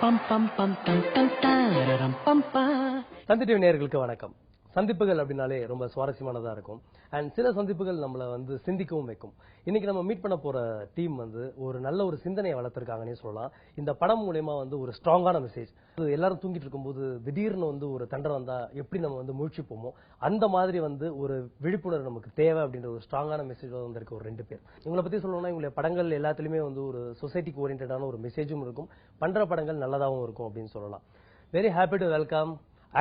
சந்தி டிவி நேயர்களுக்கு வணக்கம். சந்திப்புகள் அப்படின்னாலே ரொம்ப சுவாரஸ்யமானதா இருக்கும். அண்ட் சில சந்திப்புகள் நம்மள வந்து சிந்திக்கவும் வைக்கும். இன்னைக்கு நம்ம மீட் பண்ண போற டீம் வந்து ஒரு நல்ல ஒரு சிந்தனையை வளர்த்திருக்காங்கன்னே சொல்லலாம். இந்த படம் மூலமா வந்து ஒரு ஸ்ட்ராங்கான மெசேஜ். எல்லாரும் தூங்கிட்டு இருக்கும்போது திடீர்னு வந்து ஒரு தண்டனை வந்தா எப்படி நம்ம வந்து முழிச்சுப்போமோ அந்த மாதிரி வந்து ஒரு விழிப்புணர்வு நமக்கு தேவை அப்படின்ற ஒரு ஸ்ட்ராங்கான மெசேஜ் வந்திருக்க ஒரு 2 பேர். இவங்களை பத்தி சொல்லணும்னா இவங்களுடைய படங்கள் எல்லாத்துலயுமே வந்து ஒரு சொசைட்டிக்கு ஓரியன்டான ஒரு மெசேஜும் இருக்கும், பண்ற படங்கள் நல்லதாகவும் இருக்கும் அப்படின்னு சொல்லலாம். Very happy to welcome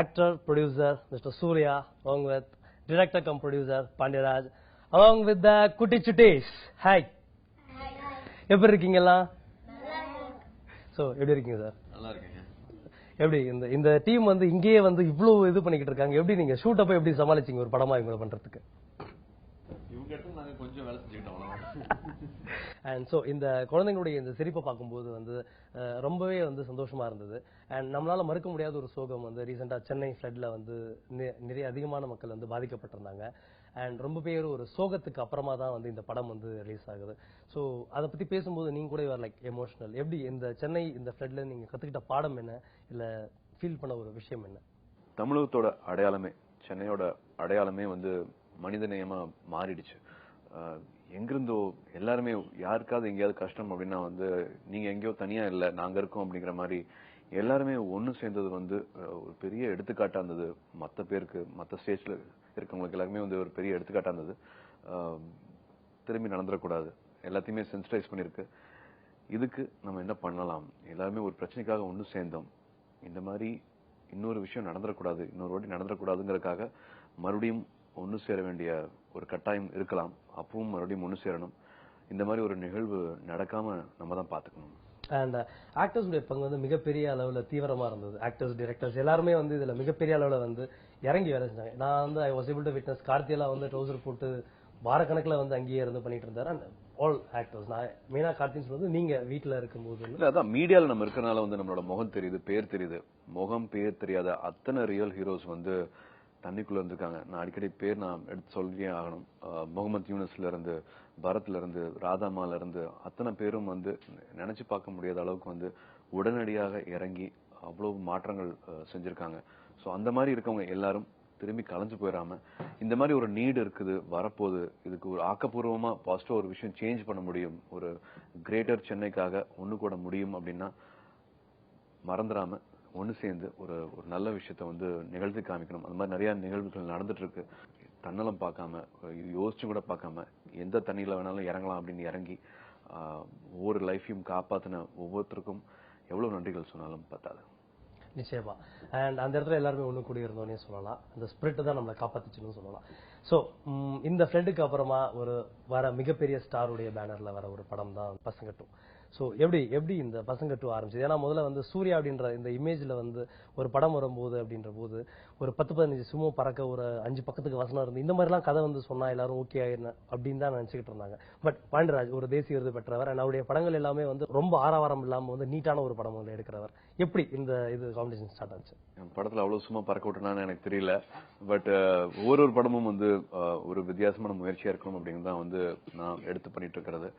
actor, producer, Mr. Surya, along with director cum producer, Pandya Raj, along with the Kutti Chuttis. Hi. எப்படி இருக்கீங்களா? சோ எப்படி இருக்கீங்க சார்? நல்லா இருக்கேன். எப்படி இந்த டீம் வந்து இங்கேயே வந்து இவ்வளவு இது பண்ணிக்கிட்டு இருக்காங்க, எப்படி நீங்க ஷூட் அப்ப எப்படி சமாளிச்சீங்க ஒரு படமா இவங்க பண்றதுக்கு? இவங்க இடத்துல நாங்க கொஞ்சம் வேலை செஞ்சுக்கிட்டோம். அண்ட் ஸோ இந்த குழந்தைங்களுடைய இந்த சிரிப்பை பார்க்கும்போது வந்து ரொம்பவே வந்து சந்தோஷமா இருந்தது. அண்ட் நம்மளால மறுக்க முடியாத ஒரு சோகம் வந்து ரீசெண்டா சென்னை ஃப்ளட்ல வந்து நிறைய அதிகமான மக்கள் வந்து பாதிக்கப்பட்டிருந்தாங்க. அண்ட் ரொம்ப பேர் ஒரு சோகத்துக்கு அப்புறமா தான் வந்து இந்த படம் வந்து ரிலீஸ் ஆகுது. ஸோ அதை பத்தி பேசும்போது நீங்க கூட லைக் எமோஷனல். எப்படி இந்த சென்னை இந்த ஃப்ளட்ல நீங்க கத்துக்கிட்ட பாடம் என்ன, இல்ல ஃபீல் பண்ண ஒரு விஷயம் என்ன? தமிழகத்தோட அடையாளமே, சென்னையோட அடையாளமே வந்து மனிதநேயமா மாறிடுச்சு. எங்கிருந்தோ எல்லாருமே யாருக்காவது எங்கேயாவது கஷ்டம் அப்படின்னா வந்து நீங்க எங்கேயோ தனியா இல்ல நாங்க இருக்கோம் அப்படிங்கிற மாதிரி எல்லாருமே ஒண்ணு சேர்ந்தது வந்து ஒரு பெரிய எடுத்துக்காட்டா இருந்தது. மத்த பேருக்கு, மத்த ஸ்டேஜ்ல இருக்கவங்களுக்கு எல்லாருமே வந்து ஒரு பெரிய எடுத்துக்காட்டா இருந்தது. திரும்பி நடந்துடக்கூடாது, எல்லாத்தையுமே சென்சிடைஸ் பண்ணிருக்கு. இதுக்கு நம்ம என்ன பண்ணலாம், எல்லாருமே ஒரு பிரச்சனைக்காக ஒண்ணு சேர்ந்தோம். இந்த மாதிரி இன்னொரு விஷயம் நடந்துடக்கூடாது, இன்னொரு வாட்டி நடந்துடக்கூடாதுங்கிறதுக்காக மறுபடியும் ஒண்ணு சேர வேண்டிய ஒரு கட்டாயம் இருக்கலாம். அப்பவும் மறுபடியும் ஒண்ணு சேரணும். இந்த மாதிரி ஒரு நிகழ்வு நடக்காம நம்ம தான் பாத்துக்கணும். அண்ட் ஆக்டர்ஸ் பங்கு வந்து மிகப்பெரிய அளவுல தீவிரமா இருந்தது. ஆக்டர்ஸ், டைரக்டர்ஸ் எல்லாருமே வந்து இதுல மிகப்பெரிய அளவுல வந்து இறங்கி வேலை செஞ்சாங்க. நான் வந்து I was able to witness கார்த்தியெல்லாம் வந்து ட்ரௌசர் போட்டு வாரக்கணக்கில் வந்து அங்கேயே இருந்து பண்ணிட்டு இருந்தாரு. அண்ட் ஆல் ஆக்டர்ஸ், நான் மெயினா கார்த்தின்னு சொல்றது நீங்க வீட்டுல இருக்கும்போது அதான் மீடியால நம்ம இருக்கறனால வந்து நம்மளோட முகம் தெரியுது, பேர் தெரியுது. முகம் பேர் தெரியாத அத்தனை ரியல் ஹீரோஸ் வந்து தண்ணிக்குள்ள இருந்திருக்காங்க. நான் அடிக்கடி பேர் நான் எடுத்து சொல்லியே ஆகணும். முகமது யூனஸ்ல இருந்து, பரத்ல இருந்து, ராதாமால இருந்து அத்தனை பேரும் வந்து நினைச்சு பார்க்க முடியாத அளவுக்கு வந்து உடனடியாக இறங்கி அவ்வளவு மாற்றங்கள் செஞ்சிருக்காங்க. சோ அந்த மாதிரி இருக்கவங்க எல்லாரும் திரும்பி கலைஞ்சு போயிடாம இந்த மாதிரி ஒரு நீடு இருக்குது, வரப்போகுது, இதுக்கு ஒரு ஆக்கப்பூர்வமா பாசிட்டிவா ஒரு விஷயம் சேஞ்ச் பண்ண முடியும், ஒரு கிரேட்டர் சென்னைக்காக ஒண்ணு கூட முடியும் அப்படின்னா மறந்துடாம ஒண்ணு சேர்ந்து ஒரு நல்ல விஷயத்த வந்து நிகழ்த்தி காமிக்கணும். அந்த மாதிரி நிறைய நிகழ்வுகள் நடந்துட்டு இருக்கு. தன்னலம் பார்க்காம, யோசிச்சு கூட பார்க்காம எந்த தண்ணியில வேணாலும் இறங்கலாம் அப்படின்னு இறங்கி ஒவ்வொரு லைஃபையும் காப்பாத்தின ஒவ்வொருத்தருக்கும் எவ்வளவு நன்றிகள் சொன்னாலும் பத்தாது. நிச்சயமா. அண்ட் அந்த இடத்துல எல்லாருமே ஒண்ணு கூடி இருந்தோன்னே சொல்லலாம். அந்த ஸ்பிரிட் தான் நம்மளை காப்பாத்துச்சுன்னு சொல்லலாம். சோ இந்த ஃப்ளட்டுக்கு அப்புறமா ஒரு வர மிகப்பெரிய ஸ்டாருடைய பேனர்ல வர ஒரு படம் தான் பசங்க 2. சோ எப்படி இந்த பசங்க 2 ஆரம்பிச்சது? ஏன்னா முதல்ல வந்து சூர்யா அப்படின்ற இந்த இமேஜ்ல வந்து ஒரு படம் வரும்போது அப்படின்ற போது ஒரு 10-15 சுமோ பறக்க ஒரு 5 பக்கத்துக்கு வசனம் இருந்து இந்த மாதிரிலாம் கதை வந்து சொன்னா எல்லாரும் ஓகே ஆயிரும் அப்படின்னு தான் நினைச்சுக்கிட்டு இருந்தாங்க. பட் பாண்டியராஜ் ஒரு தேசிய விருது பெற்றவர், அவருடைய படங்கள் எல்லாமே வந்து ரொம்ப ஆரவாரம் இல்லாம வந்து நீட்டான ஒரு படம் வந்து எடுக்கிறவர். எப்படி இந்த இது காம்படிஷன் ஸ்டார்ட் ஆச்சு? படத்துல அவ்வளவு சும்மா பறக்க விட்டுனான்னு எனக்கு தெரியல. பட் ஒவ்வொரு படமும் வந்து ஒரு வித்தியாசமான முயற்சியா இருக்கணும் அப்படின்னு தான் வந்து நான் எடுத்து பண்ணிட்டு இருக்கிறது.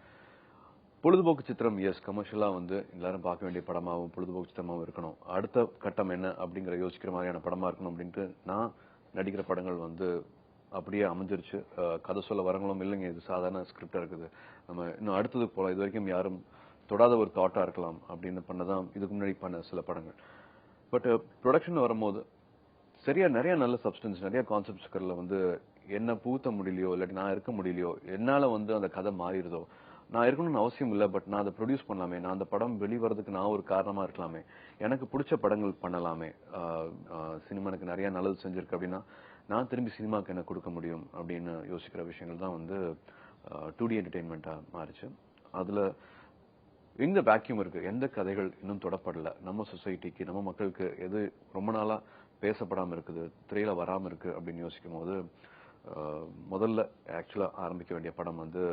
பொழுதுபோக்கு சித்திரம், எஸ், கமர்ஷியலா வந்து எல்லாரும் பார்க்க வேண்டிய படமாவும் பொழுதுபோக்கு சித்திரமாவும் இருக்கணும். அடுத்த கட்டம் என்ன அப்படிங்கிற யோசிக்கிற மாதிரியான படமா இருக்கணும் அப்படின்ட்டு நான் நடிக்கிற படங்கள் வந்து அப்படியே அமைஞ்சிருச்சு. கதை சொல்ல வரங்களும் இல்லைங்க, இது சாதாரண ஸ்கிரிப்டா இருக்குது, நம்ம இன்னும் அடுத்ததுக்கு போகலாம், இது வரைக்கும் யாரும் தொடாத ஒரு தாட்டா இருக்கலாம் அப்படின்னு பண்ணதான் இதுக்கு முன்னாடி பண்ண சில படங்கள். பட் ப்ரொடக்ஷன் வரும்போது சரியா நிறைய நல்ல சப்ஸ்டன்ஸ், நிறைய கான்செப்ட்ஸ்ல வந்து என்ன பூத்த முடியலையோ, இல்லாட்டி நான் இருக்க முடியலையோ, என்னால வந்து அந்த கதை மாறிடுதோ, நான் இருக்கணும்னு அவசியம் இல்லை, பட் நான் அதை ப்ரொடியூஸ் பண்ணலாமே, நான் அந்த படம் வெளிவரதுக்கு நான் ஒரு காரணமா இருக்கலாமே, எனக்கு பிடிச்ச படங்கள் பண்ணலாமே, சினிமா எனக்கு நிறைய நல்லது செஞ்சிருக்கு அப்படின்னா நான் திரும்பி சினிமாவுக்கு என்ன கொடுக்க முடியும் அப்படின்னு யோசிக்கிற விஷயங்கள் தான் வந்து 2D என்டர்டெயின்மெண்டா மாறிச்சு. அதுல எங்க வேக்யூம் இருக்கு, எந்த கதைகள் இன்னும் தொடப்படல, நம்ம சொசைட்டிக்கு, நம்ம மக்களுக்கு எது ரொம்ப நாளா பேசப்படாம இருக்குது, திரையில வராம இருக்கு அப்படின்னு யோசிக்கும் போது முதல்ல ஆக்சுவலா ஆரம்பிக்க வேண்டிய படம் வந்து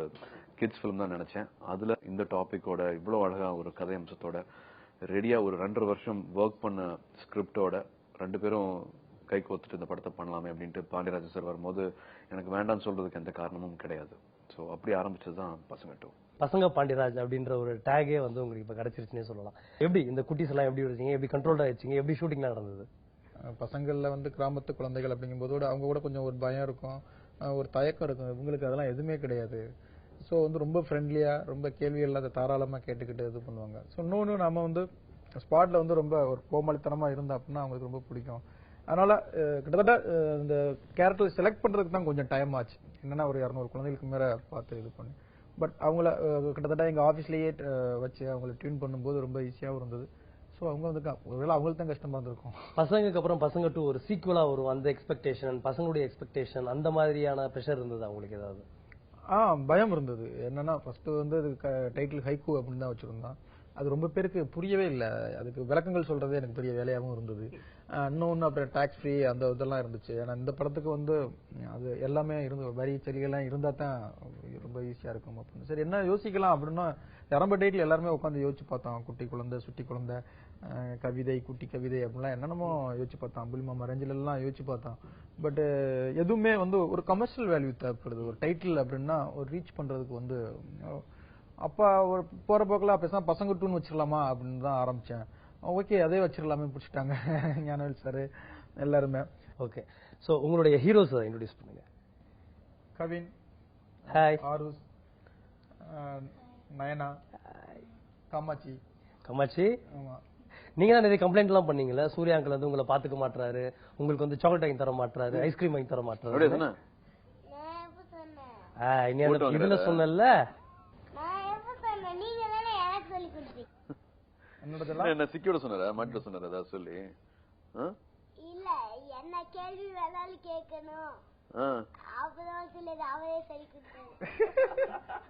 கிட்ஸ் பிலிம் தான் நினைச்சேன். அதுல இந்த டாபிக்கோட இவ்வளவு அழகா ஒரு கதை அம்சத்தோட ரெடியா ஒரு 2.5 வருஷம் ஒர்க் பண்ண ஸ்கிரிப்டோட 2 பேரும் கை கோத்துட்டு இந்த படத்தை பண்ணலாமே அப்படின்ட்டு பாண்டியராஜன் சார் வரும்போது எனக்கு வேண்டாம்னு சொல்றதுக்கு எந்த காரணமும் கிடையாது. ஸோ அப்படி ஆரம்பிச்சதுதான் பசங்க 2. பசங்க பாண்டியராஜ் அப்படின்ற ஒரு டேகே வந்து உங்களுக்கு இப்ப கிடைச்சிருச்சுன்னே சொல்லலாம். எப்படி இந்த குட்டீஸ் எல்லாம் எப்படி வச்சீங்க, எப்படி கண்ட்ரோல்டா வச்சீங்க, எப்படி ஷூட்டிங்லாம் நடந்தது? பசங்கள்ல வந்து கிராமத்து குழந்தைகள் அப்படிங்கும்போது அவங்க கூட கொஞ்சம் ஒரு பயம் இருக்கும், ஒரு தயக்கம் இருக்கும். இவங்களுக்கு அதெல்லாம் எதுவுமே கிடையாது. ஸோ வந்து ரொம்ப ஃப்ரெண்ட்லியா, ரொம்ப கேள்வி இல்லாத தாராளமா கேட்டுக்கிட்டு இது பண்ணுவாங்க. ஸோ இன்னொன்று நம்ம வந்து ஸ்பாட்ல வந்து ரொம்ப ஒரு கோமாளித்தனமா இருந்தா அப்படின்னா அவங்களுக்கு ரொம்ப பிடிக்கும். அதனால கிட்டத்தட்ட இந்த கேரக்டர் செலக்ட் பண்றதுக்கு தான் கொஞ்சம் டைம் ஆச்சு. என்னன்னா ஒரு 200 குழந்தைகளுக்கு மேல பார்த்து இது பண்ணி, பட் அவங்கள கிட்டத்தட்ட எங்க ஆஃபீஸ்லயே வச்சு அவங்கள டியூன் பண்ணும்போது ரொம்ப ஈஸியாகவும் இருந்தது. ஸோ அவங்க வந்து ஒருவேளை அவங்களுக்கு தான் கஷ்டமா இருந்திருக்கும். பசங்களுக்கு அப்புறம் பசங்க 2 ஒரு சீக்குவலா வரும், அந்த எக்ஸ்பெக்டேஷன், பசங்களுடைய எக்ஸ்பெக்டேஷன், அந்த மாதிரியான ப்ரெஷர் இருந்தது அவங்களுக்கு ஏதாவது? பயம் இருந்தது. என்னன்னா ஃபர்ஸ்ட் வந்து அது டைட்டில் ஹைக்கூ அப்படின்னு தான் வச்சிருந்தான். அது ரொம்ப பேருக்கு புரியவே இல்லை. அதுக்கு விளக்கங்கள் சொல்றதே எனக்கு பெரிய வேலையாகவும் இருந்தது. இன்னொன்று அப்புறம் டாக்ஸ் ஃப்ரீ அந்த இதெல்லாம் இருந்துச்சு. ஏன்னா இந்த படத்துக்கு வந்து அது எல்லாமே இருந்து வரி சலுகைலாம் இருந்தா தான் ரொம்ப ஈஸியா இருக்கும் அப்படின்னு. சரி என்ன யோசிக்கலாம் அப்படின்னா நிரம்ப டைட்டில் எல்லாருமே உட்காந்து யோசிச்சு பார்த்தோம். குட்டி குழந்தை, சுட்டி குழந்தை, கவிதை, குட்டி கவிதை அப்படிலாம் என்னென்னமோ யோசிச்சு பார்த்தோம். அம்புலிமாமா ரேஞ்சில் எல்லாம் யோசிச்சு பார்த்தோம். பட் எதுவுமே வந்து ஒரு கமர்ஷியல் வேல்யூ தேவைப்படுது. ஒரு டைட்டில் அப்படின்னா ஒரு ரீச் பண்றதுக்கு வந்து அப்ப ஒரு போற போக்கில் பேசாம பசங்க 2 வச்சிடலாமா அப்படின்னு தான் ஆரம்பிச்சேன். ஓகே அதே வச்சிடலாமே பிடிச்சிட்டாங்க ஞானவேல் சார் எல்லாருமே. ஓகே, சோ உங்களுடைய ஹீரோஸ் இன்ட்ரோடியூஸ் பண்ணுங்க. கவின், ஹாய். ஆருஸ், நயனா, காமாட்சி. கமாச்சி, ஆமா. நீங்க தான் நிறைய கம்ப்ளைண்ட் எல்லாம் பண்ணீங்கல்ல, சூர்யா அங்கிள் வந்து உங்களை பாத்துக்க மாட்டாரு, உங்களுக்கு வந்து சாக்லேட் வாங்கி தர மாட்டாரு, ஐஸ்கிரீம் வாங்கி தர மாட்டாரு. அப்படியே தானே? இதுல சொன்னல என்ன சிக்கியோட சொன்னாரா, மாட்டிட சொன்னாரா ஏதாவது சொல்லி? இல்ல என்ன கேள்வி வேணாலும் கேட்கணும், அப்பதான் சொல்லுது அவரே சரி கொடுத்தாரு.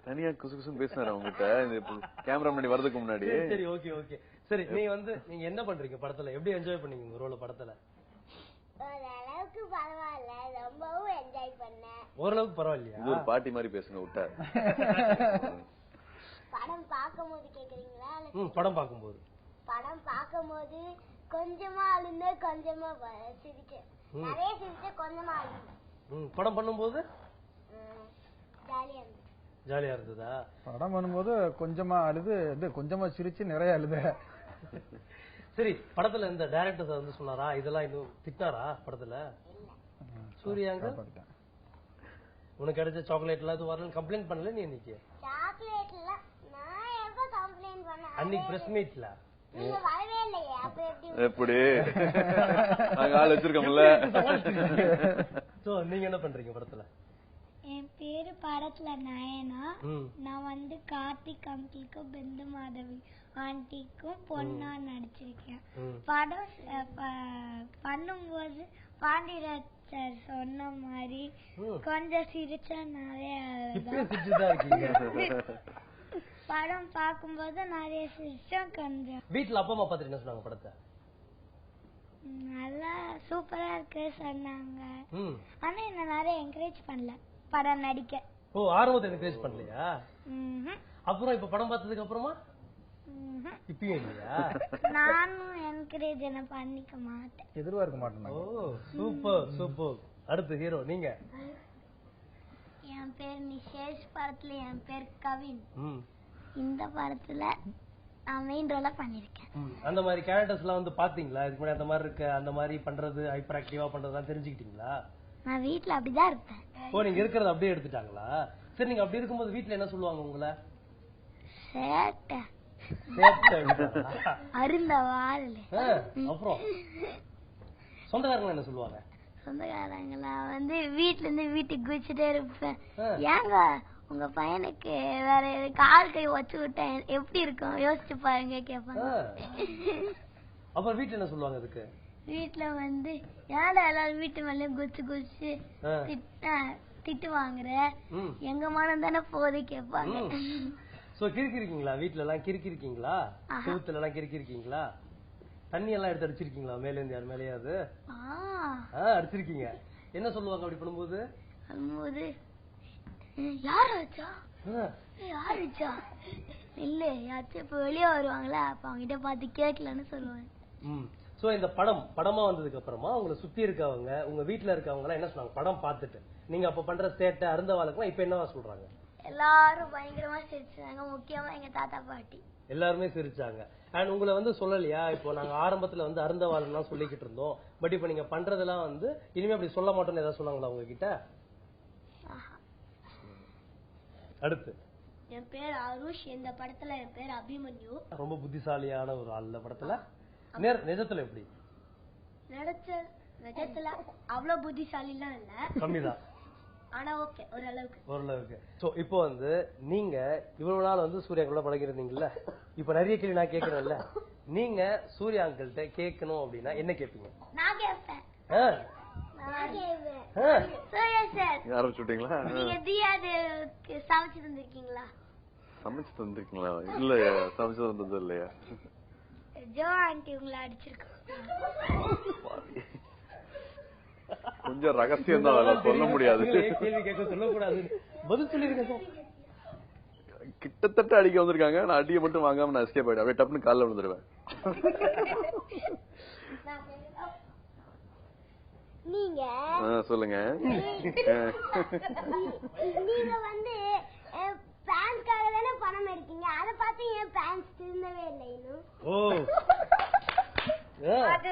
தனியா குசு குசுன்னு பேசினாரு அவங்ககிட்ட கேமரா முன்னாடி வரதுக்கு முன்னாடி? சரி ஓகே ஓகே. சரி நீங்க என்ன பண்றீங்க படத்துல, எப்படி என்ஜாய் பண்ணீங்க உங்க ரோல படத்துல? ஓரளவுக்கு பரவாயில்ல, ரொம்பவும் என்ஜாய் பண்ணேன். ஓரளவுக்கு பரவாயில்லையா? ஒரு பாட்டி மாதிரி பேசுங்க விட்டா. படம் பார்க்கும்போது கேக்குறீங்களா? படம் பார்க்கும்போது கொஞ்சமா அழுந்த, கொஞ்சமா சிரிச்சேன். நிறைய சிரிச்சேன், கொஞ்சமா அழுந்தேன். படம் பண்ணும்போது ஜாலியா இருந்துச்சு. ஜாலியா இருந்ததா? படம் பண்ணும்போது கொஞ்சமா அழுது, கொஞ்சமா சிரிச்சு நிறைய அழுத. சரி, படத்துல இந்த டைரக்டர் வந்து சொன்னாரா இதெல்லாம் இன்னும் திட்டாரா படத்துல? சூர்யாங்க உனக்கு கிடைச்ச சாக்லேட் எல்லாம் இது வரல கம்ப்ளைண்ட் பண்ணல நீ இன்னைக்கு? சாக்லேட்ல நான் எப்ப கம்ப்ளைண்ட் பண்ணேன்? அன்னைக்கு பிரஸ் மீட்ல நீங்க வரவே இல்லையே, அப்ப எப்படி நாங்க ஆள் வச்சிருக்கோம்ல. சோ நீங்க என்ன பண்றீங்க படத்துல? என் பேரு படத்துல நயனா. நான் வந்து கார்த்திக் அங்கிளுக்கும் பிந்து மாதவி ஆண்டிக்கும் பொண்ணா நடிச்சிருக்கேன். படம் பண்ணும்போது பாண்டியராஜ் சார் சொன்ன மாதிரி கொஞ்சம் சிரிச்சா நிறைய படம் பார்க்கும்போது நிறைய சிரிச்சா கொஞ்சம். வீட்டுல அப்பா அம்மா பாத்துட்டு என்ன சொன்னாங்க படத்தை? நல்லா சூப்பரா இருக்கு சொன்னாங்க. ஆனா என்ன நிறைய என்கரேஜ் பண்ணல படம் நடிக்க. ஓ, ஆரம்பத்தை என்கரேஜ் பண்ணலையா? அப்புறம் இப்ப படம் பார்த்ததுக்கு அப்புறமா இப்பயும் இல்லையா? நானும் என்கரேஜ் என்ன பண்ணிக்க மாட்டேன், எதிர்பார்க்க மாட்டேன். ஓ சூப்பர் சூப்பர். அடுத்து ஹீரோ நீங்க? என் பேர் நிஷேஷ். படத்துல என் பேர் கவின். இந்த படத்துல நான் மெயின் ரோல பண்ணிருக்கேன். அந்த மாதிரி கேரக்டர்ஸ் எல்லாம் வந்து பாத்தீங்களா? இதுக்கு முன்னாடி அந்த மாதிரி இருக்க, அந்த மாதிரி பண்றது, ஹைப்பர் ஆக்டிவா பண்றதுலாம் தெரிஞ்சுக்கிட்டீங்களா? நான் வீட்டுல அப்படிதான் இருப்பேன். ஓ, நீங்க இருக்கிறத அப்படியே எடுத்துட்டாங்களா? சரி, நீங்க அப்படி இருக்கும்போது வீட்டுல என்ன சொல்லுவாங்க உங்களை? சேட்டை அருந்த வாழ். அப்புறம் சொந்தக்காரங்க என்ன சொல்லுவாங்க? சொந்தக்காரங்களா வந்து வீட்டுல இருந்து வீட்டுக்கு குதிச்சுட்டே இருப்பேன். ஏங்க உங்க பையனுக்கு வேற கால் கை வச்சு விட்டேன் எப்படி இருக்கும் யோசிச்சு பாருங்க கேட்பாங்க. அப்புறம் வீட்டுல என்ன சொல்லுவாங்க அதுக்கு? வீட்டுல வந்து ஏன்டா எல்லாரும் வீட்டு மேலயும் குதிச்சு குதிச்சு திட்டு வாங்குற, எங்க மனம் தானே போது கேட்பாங்க. சோ கிறுக்கிருக்கீங்களா? வீட்டுல எல்லாம் கிறுக்கிருக்கீங்களா? செவுத்துல எல்லாம் கிறுக்கிருக்கீங்களா? தண்ணி எல்லாம் எடுத்து அடிச்சிருக்கீங்களா மேல இருந்து? யார் மேலேயாவது அடிச்சிருக்கீங்க? என்ன சொல்லுவாங்க அப்படி பண்ணும்போது? யார் வச்சா யார் வச்சா இல்ல யாச்சும் இப்ப வெளியே வருவாங்களா, அப்ப அவங்க கிட்ட பாத்து கேட்கலன்னு சொல்லுவாங்க. சோ இந்த படமா வந்ததுக்கு அப்புறமா உங்களை சுத்தி இருக்கவங்க, உங்க வீட்டுல இருக்கவங்க எல்லாம் என்ன சொன்னாங்க படம் பார்த்துட்டு? நீங்க அப்ப பண்ற சேட்டை அருந்த வாழ்க்கை இப்ப என்னவா சொல்றாங்க? எல்லாரும் பயங்கரமா சிரிச்சாங்க, முக்கியமா எங்க தாத்தா பாட்டி. எல்லாருமே சிரிச்சாங்க. அண்ட் உங்களை வந்து சொல்லலையா, இப்போ நாங்க ஆரம்பத்துல வந்து அருந்தவாளன் சொல்லிக்கிட்டு இருந்தோம், பட் இப்போ நீங்க பண்றதெல்லாம் வந்து இனிமே அப்படி சொல்ல மாட்டோம்னு ஏதாவது சொன்னாங்களா உங்ககிட்ட? அடுத்து என் பேர் அருஷ், இந்த படத்துல என் பேர் அபிமன்யு. ரொம்ப புத்திசாலியான ஒரு ஆள் இந்த படத்துல. நிஜத்துல எப்படி? நிஜத்துல அவ்வளவு புத்திசாலிலாம் இல்ல, கம்மிதான். ஆனா ஓகே, ஓரளவுக்கு. சோ இப்போ வந்து நீங்க இவ்வளவு நாள் வந்து சூர்யா கூட பழகிருந்தீங்கல்ல, இப்ப நிறைய கேள்வி நான் கேட்கணும்ல, நீங்க சூர்யா அங்கிள்கிட்ட கேட்கணும் அப்படின்னா என்ன கேட்பீங்க? நான் கேட்பேன். ஆரம்பிச்சுட்டீங்களா? நீங்க தியாவுக்கு சமைச்சு தந்திருக்கீங்களா? சமைச்சு தந்திருக்கீங்களா? இல்ல, சமைச்சு தந்தது இல்லையா? ஜோ ஆண்டி உங்களை அடிச்சிருக்கோம். கொஞ்சம் ரகசியம் தான், சொல்ல முடியாது. கேள்வி கேட்க சொல்லக்கூடாது, பதில் சொல்லிருக்க. கிட்டத்தட்ட அடிக்க வந்திருக்காங்க, நான் அடியை மட்டும் வாங்காம நான் எஸ்கேப் ஆயிடுவேன். அப்படியே டப்புன்னு காலில் விழுந்துருவேன். நீங்க சொல்லுங்க. நீங்க வந்து பேன்ஸ்க்காக தானே பணம் எடுத்தீங்க, அதை பார்த்து ஏன் பேன்ஸ் திருந்தவே இல்லை இன்னும்? அது